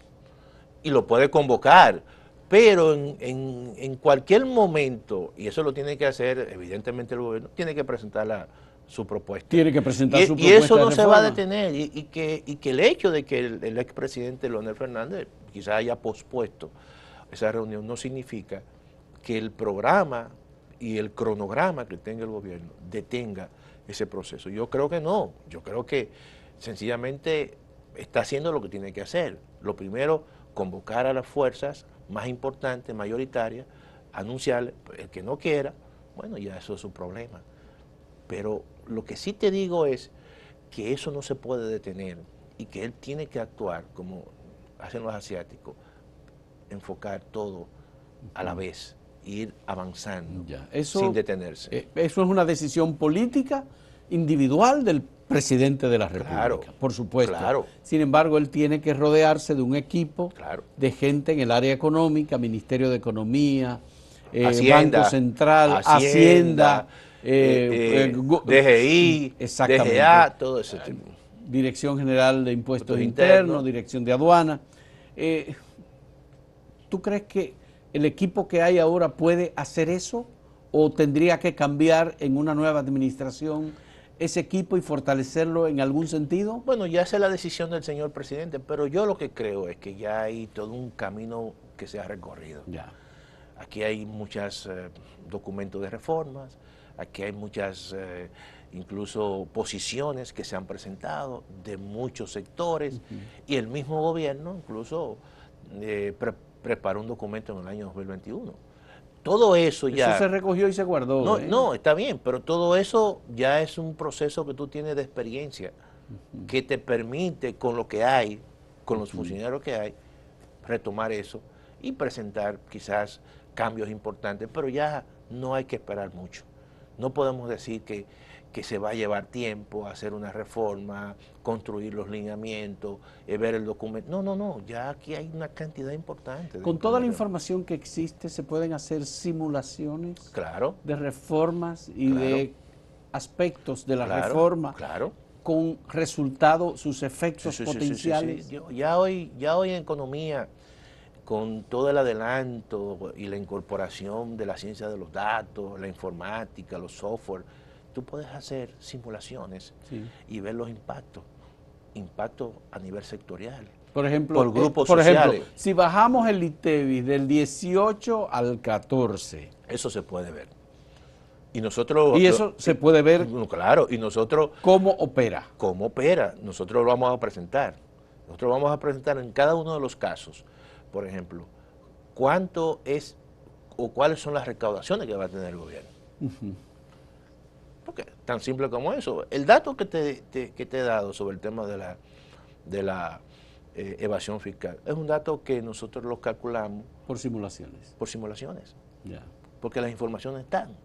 [SPEAKER 1] y lo puede convocar. Pero en cualquier momento, y eso lo tiene que hacer, evidentemente el gobierno, tiene que presentar su propuesta.
[SPEAKER 2] Tiene que presentar su propuesta.
[SPEAKER 1] Y eso no se va a detener. Y que el hecho de que el expresidente Leonel Fernández quizás haya pospuesto esa reunión no significa que el programa y el cronograma que tenga el gobierno detenga ese proceso. Yo creo que no. Yo creo que sencillamente está haciendo lo que tiene que hacer. Lo primero, convocar a las fuerzas más importantes, mayoritarias, anunciarle, el que no quiera, bueno, ya eso es su problema. Pero lo que sí te digo es que eso no se puede detener y que él tiene que actuar como hacen los asiáticos, enfocar todo a la vez, ir avanzando sin detenerse.
[SPEAKER 2] Eso es una decisión política individual del presidente de la República,
[SPEAKER 1] claro,
[SPEAKER 2] por supuesto.
[SPEAKER 1] Claro.
[SPEAKER 2] Sin embargo, él tiene que rodearse de un equipo de gente en el área económica, Ministerio de Economía, Banco Central, Hacienda,
[SPEAKER 1] DGI, DGA, todo eso.
[SPEAKER 2] Dirección General de Impuestos Internos, Dirección de Aduana. ¿Tú crees que el equipo que hay ahora puede hacer eso o tendría que cambiar en una nueva administración ese equipo y fortalecerlo en algún sentido?
[SPEAKER 1] Bueno, ya esa es la decisión del señor presidente, pero yo lo que creo es que ya hay todo un camino que se ha recorrido.
[SPEAKER 2] Ya.
[SPEAKER 1] Aquí hay muchos documentos de reformas, aquí hay muchas incluso posiciones que se han presentado de muchos sectores y el mismo gobierno incluso preparó un documento en el año 2021. Todo eso ya...
[SPEAKER 2] Eso se recogió y se guardó.
[SPEAKER 1] No, no, está bien, pero todo eso ya es un proceso que tú tienes de experiencia, que te permite con lo que hay, con los funcionarios que hay, retomar eso y presentar quizás cambios importantes, pero ya no hay que esperar mucho. No podemos decir que se va a llevar tiempo hacer una reforma, construir los lineamientos, ver el documento. No, ya aquí hay una cantidad importante.
[SPEAKER 2] Con toda la información que existe, ¿se pueden hacer simulaciones de reformas y de aspectos de la reforma con resultados, sus efectos potenciales?
[SPEAKER 1] Sí. Ya hoy en economía, con todo el adelanto y la incorporación de la ciencia de los datos, la informática, los software, tú puedes hacer simulaciones y ver los impactos a nivel sectorial.
[SPEAKER 2] Por ejemplo,
[SPEAKER 1] por grupos sociales.
[SPEAKER 2] Si bajamos el ITEVIS del 18 al 14.
[SPEAKER 1] Eso se puede ver. Y nosotros...
[SPEAKER 2] Y eso se puede ver.
[SPEAKER 1] Claro, y nosotros...
[SPEAKER 2] ¿Cómo opera?
[SPEAKER 1] ¿Cómo opera? Nosotros lo vamos a presentar. Nosotros vamos a presentar en cada uno de los casos, por ejemplo, cuánto es o cuáles son las recaudaciones que va a tener el gobierno. Porque tan simple como eso. El dato que te he dado sobre el tema de de la evasión fiscal. Es un dato que nosotros lo calculamos
[SPEAKER 2] Por simulaciones.
[SPEAKER 1] por simulaciones,
[SPEAKER 2] Ya.
[SPEAKER 1] porque las informaciones están.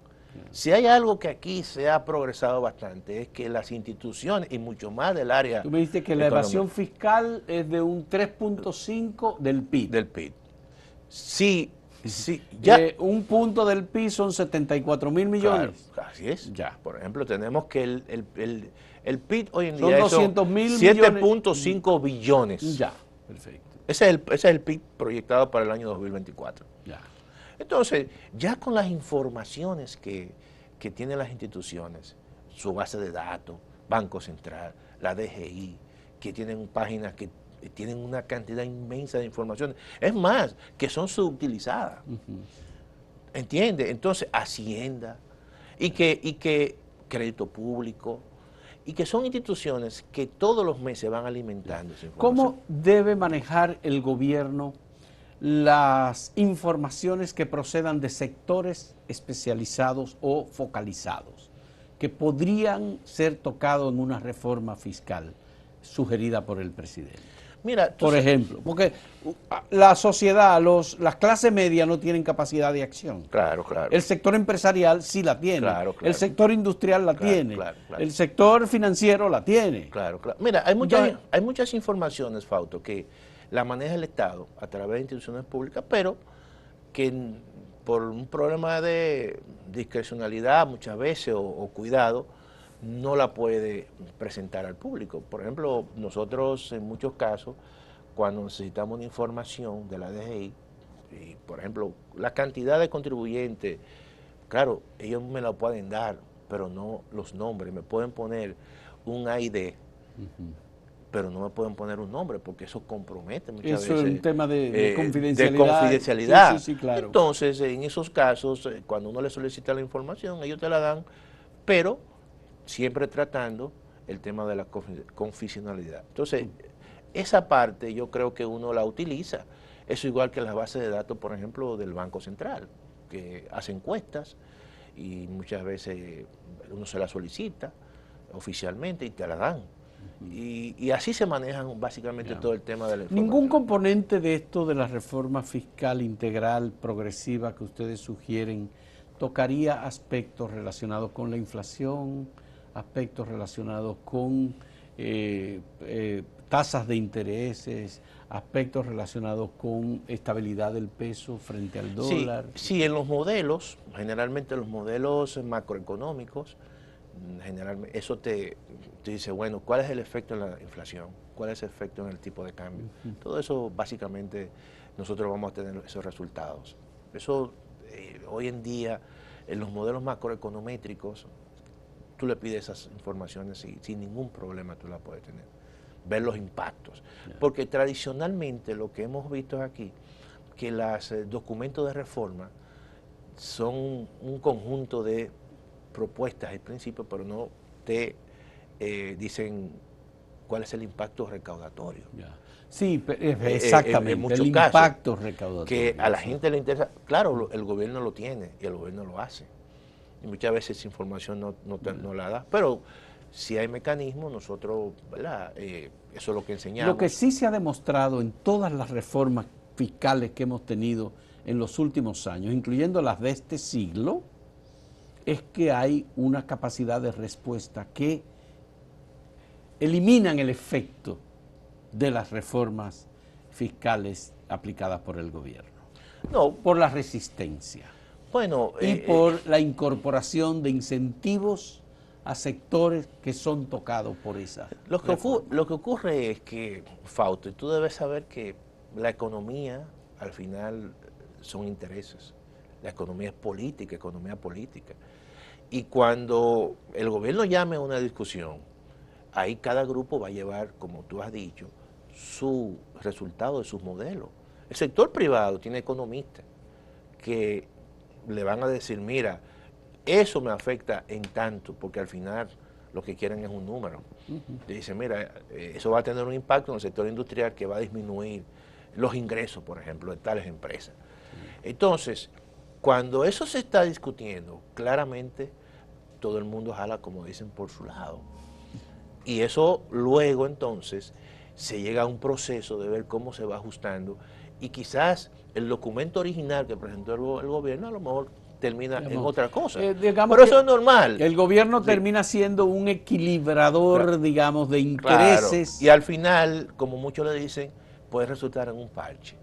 [SPEAKER 1] Si hay algo que aquí se ha progresado bastante es que las instituciones, y mucho más del área
[SPEAKER 2] Tú me dijiste que la evasión fiscal es de un 3.5 del PIB.
[SPEAKER 1] del PIB. Sí, sí, ya.
[SPEAKER 2] Un punto del PIB son 74.000 millones.
[SPEAKER 1] Claro, así es.
[SPEAKER 2] Ya.
[SPEAKER 1] Por ejemplo, tenemos que el PIB hoy en
[SPEAKER 2] Son
[SPEAKER 1] día
[SPEAKER 2] 200.000
[SPEAKER 1] 7.5 billones.
[SPEAKER 2] Ya, perfecto.
[SPEAKER 1] Ese es el PIB proyectado para el año 2024.
[SPEAKER 2] Ya.
[SPEAKER 1] Entonces, ya con las informaciones que tienen las instituciones, su base de datos, Banco Central, la DGI, que tienen páginas que tienen una cantidad inmensa de informaciones, es más, que son subutilizadas. ¿Entiende? Entonces, Hacienda, y que Crédito Público, y que son instituciones que todos los meses van alimentando esa información.
[SPEAKER 2] ¿Cómo debe manejar el gobierno las informaciones que procedan de sectores especializados o focalizados, que podrían ser tocados en una reforma fiscal sugerida por el presidente?
[SPEAKER 1] Mira,
[SPEAKER 2] por ejemplo, porque la sociedad, las clases medias no tienen capacidad de acción.
[SPEAKER 1] Claro, claro.
[SPEAKER 2] El sector empresarial sí la tiene.
[SPEAKER 1] Claro, claro.
[SPEAKER 2] El sector industrial la tiene.
[SPEAKER 1] Claro.
[SPEAKER 2] El sector financiero la tiene.
[SPEAKER 1] Claro. Mira, hay muchas informaciones, Fausto, que la maneja el Estado a través de instituciones públicas, pero que por un problema de discrecionalidad muchas veces o cuidado, no la puede presentar al público. Por ejemplo, nosotros en muchos casos, cuando necesitamos una información de la DGI, y, por ejemplo, la cantidad de contribuyentes, claro, ellos me la pueden dar, pero no los nombres. Me pueden poner un ID, pero no me pueden poner un nombre, porque eso compromete muchas veces.
[SPEAKER 2] Eso es un tema de confidencialidad.
[SPEAKER 1] De confidencialidad.
[SPEAKER 2] Sí, claro.
[SPEAKER 1] Entonces, en esos casos, cuando uno le solicita la información, ellos te la dan, pero siempre tratando el tema de la confidencialidad. Entonces, esa parte yo creo que uno la utiliza. Eso igual que las bases de datos, por ejemplo, del Banco Central, que hace encuestas y muchas veces uno se la solicita oficialmente y te la dan. Y así se manejan básicamente todo el tema de la información.
[SPEAKER 2] ¿Ningún componente de esto de la reforma fiscal integral, progresiva que ustedes sugieren, tocaría aspectos relacionados con la inflación, aspectos relacionados con tasas de intereses, aspectos relacionados con estabilidad del peso frente al dólar?
[SPEAKER 1] Sí, en los modelos, generalmente los modelos macroeconómicos, generalmente eso te dice, bueno, ¿cuál es el efecto en la inflación? ¿Cuál es el efecto en el tipo de cambio? Todo eso básicamente nosotros vamos a tener esos resultados. Eso hoy en día en los modelos macroeconométricos tú le pides esas informaciones y sin ningún problema tú las puedes tener, ver los impactos. Porque tradicionalmente lo que hemos visto aquí, que los documentos de reforma son un conjunto de propuestas y principios, pero no te dicen cuál es el impacto recaudatorio.
[SPEAKER 2] Sí, exactamente,
[SPEAKER 1] en muchos
[SPEAKER 2] el
[SPEAKER 1] casos,
[SPEAKER 2] impacto recaudatorio.
[SPEAKER 1] Que a la gente le interesa, claro, el gobierno lo tiene y el gobierno lo hace. Y muchas veces esa información no la da, pero si hay mecanismos, nosotros, ¿verdad? Eso es lo que enseñamos.
[SPEAKER 2] Lo que sí se ha demostrado en todas las reformas fiscales que hemos tenido en los últimos años, incluyendo las de este siglo, es que hay una capacidad de respuesta que eliminan el efecto de las reformas fiscales aplicadas por el gobierno.
[SPEAKER 1] No,
[SPEAKER 2] por la resistencia.
[SPEAKER 1] Bueno,
[SPEAKER 2] y por la incorporación de incentivos a sectores que son tocados por esa reforma.
[SPEAKER 1] Lo que ocurre es que, Fausto, tú debes saber que la economía, al final, son intereses. La economía es política, economía política. Y cuando el gobierno llame a una discusión, ahí cada grupo va a llevar, como tú has dicho, su resultado de sus modelos. El sector privado tiene economistas que le van a decir, mira, eso me afecta en tanto, porque al final lo que quieren es un número. Te dicen, mira, eso va a tener un impacto en el sector industrial que va a disminuir los ingresos, por ejemplo, de tales empresas. Entonces, cuando eso se está discutiendo, claramente todo el mundo jala, como dicen, por su lado. Y eso luego entonces se llega a un proceso de ver cómo se va ajustando y quizás el documento original que presentó el gobierno a lo mejor termina en otra cosa. Pero eso es normal.
[SPEAKER 2] El gobierno termina siendo un equilibrador, digamos, de intereses.
[SPEAKER 1] Claro. Y al final, como muchos le dicen, puede resultar en un parche.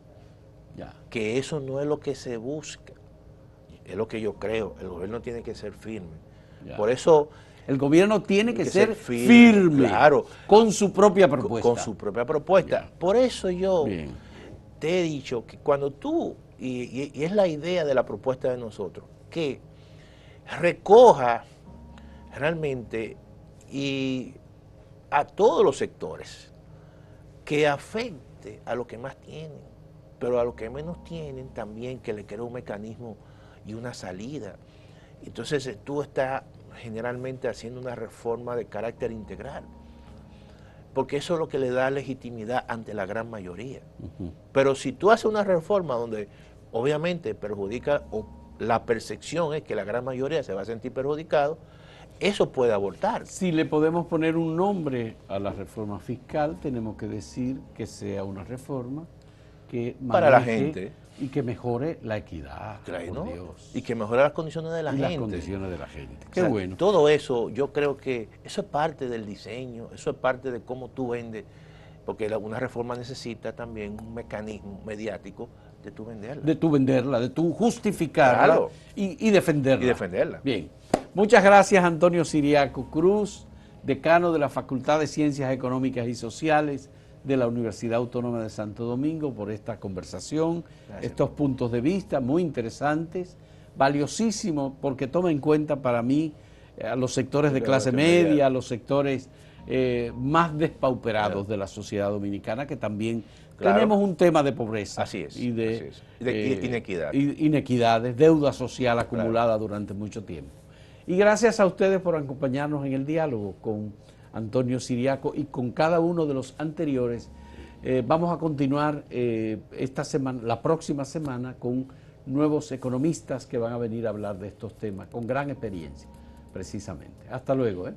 [SPEAKER 2] Ya.
[SPEAKER 1] Que eso no es lo que se busca. Es lo que yo creo. El gobierno tiene que ser firme.
[SPEAKER 2] Ya.
[SPEAKER 1] Por eso...
[SPEAKER 2] El gobierno tiene que ser firme,
[SPEAKER 1] claro,
[SPEAKER 2] con su propia propuesta.
[SPEAKER 1] Con su propia propuesta. Ya. Por eso yo te he dicho que cuando tú, y es la idea de la propuesta de nosotros, que recoja realmente y a todos los sectores, que afecte a los que más tienen, pero a los que menos tienen también que le cree un mecanismo y una salida. Entonces tú estás generalmente haciendo una reforma de carácter integral, porque eso es lo que le da legitimidad ante la gran mayoría. Pero si tú haces una reforma donde obviamente perjudica, o la percepción es que la gran mayoría se va a sentir perjudicado, eso puede abortar.
[SPEAKER 2] Si le podemos poner un nombre a la reforma fiscal, tenemos que decir que sea una reforma que
[SPEAKER 1] para la gente
[SPEAKER 2] y que mejore la equidad,
[SPEAKER 1] claro,
[SPEAKER 2] por
[SPEAKER 1] ¿no?
[SPEAKER 2] Dios.
[SPEAKER 1] Y que mejore las condiciones de la gente.
[SPEAKER 2] Las condiciones de la gente. Qué
[SPEAKER 1] o sea,
[SPEAKER 2] bueno.
[SPEAKER 1] Todo eso, yo creo que eso es parte del diseño, eso es parte de cómo tú vendes, porque una reforma necesita también un mecanismo mediático de tú venderla.
[SPEAKER 2] De tú venderla, de tú justificarla, claro, y defenderla.
[SPEAKER 1] Y defenderla.
[SPEAKER 2] Bien. Muchas gracias, Antonio Siriaco Cruz, decano de la Facultad de Ciencias Económicas y Sociales de la Universidad Autónoma de Santo Domingo, por esta conversación, estos puntos de vista muy interesantes, valiosísimos, porque toma en cuenta para mí a los sectores de clase media, a los sectores más despauperados de la sociedad dominicana, que también tenemos un tema de pobreza.
[SPEAKER 1] Así es,
[SPEAKER 2] y de
[SPEAKER 1] inequidad.
[SPEAKER 2] Inequidades, deuda social acumulada durante mucho tiempo. Y gracias a ustedes por acompañarnos en el diálogo con Antonio Siriaco y con cada uno de los anteriores. Vamos a continuar esta semana, la próxima semana, con nuevos economistas que van a venir a hablar de estos temas, con gran experiencia, precisamente. Hasta luego.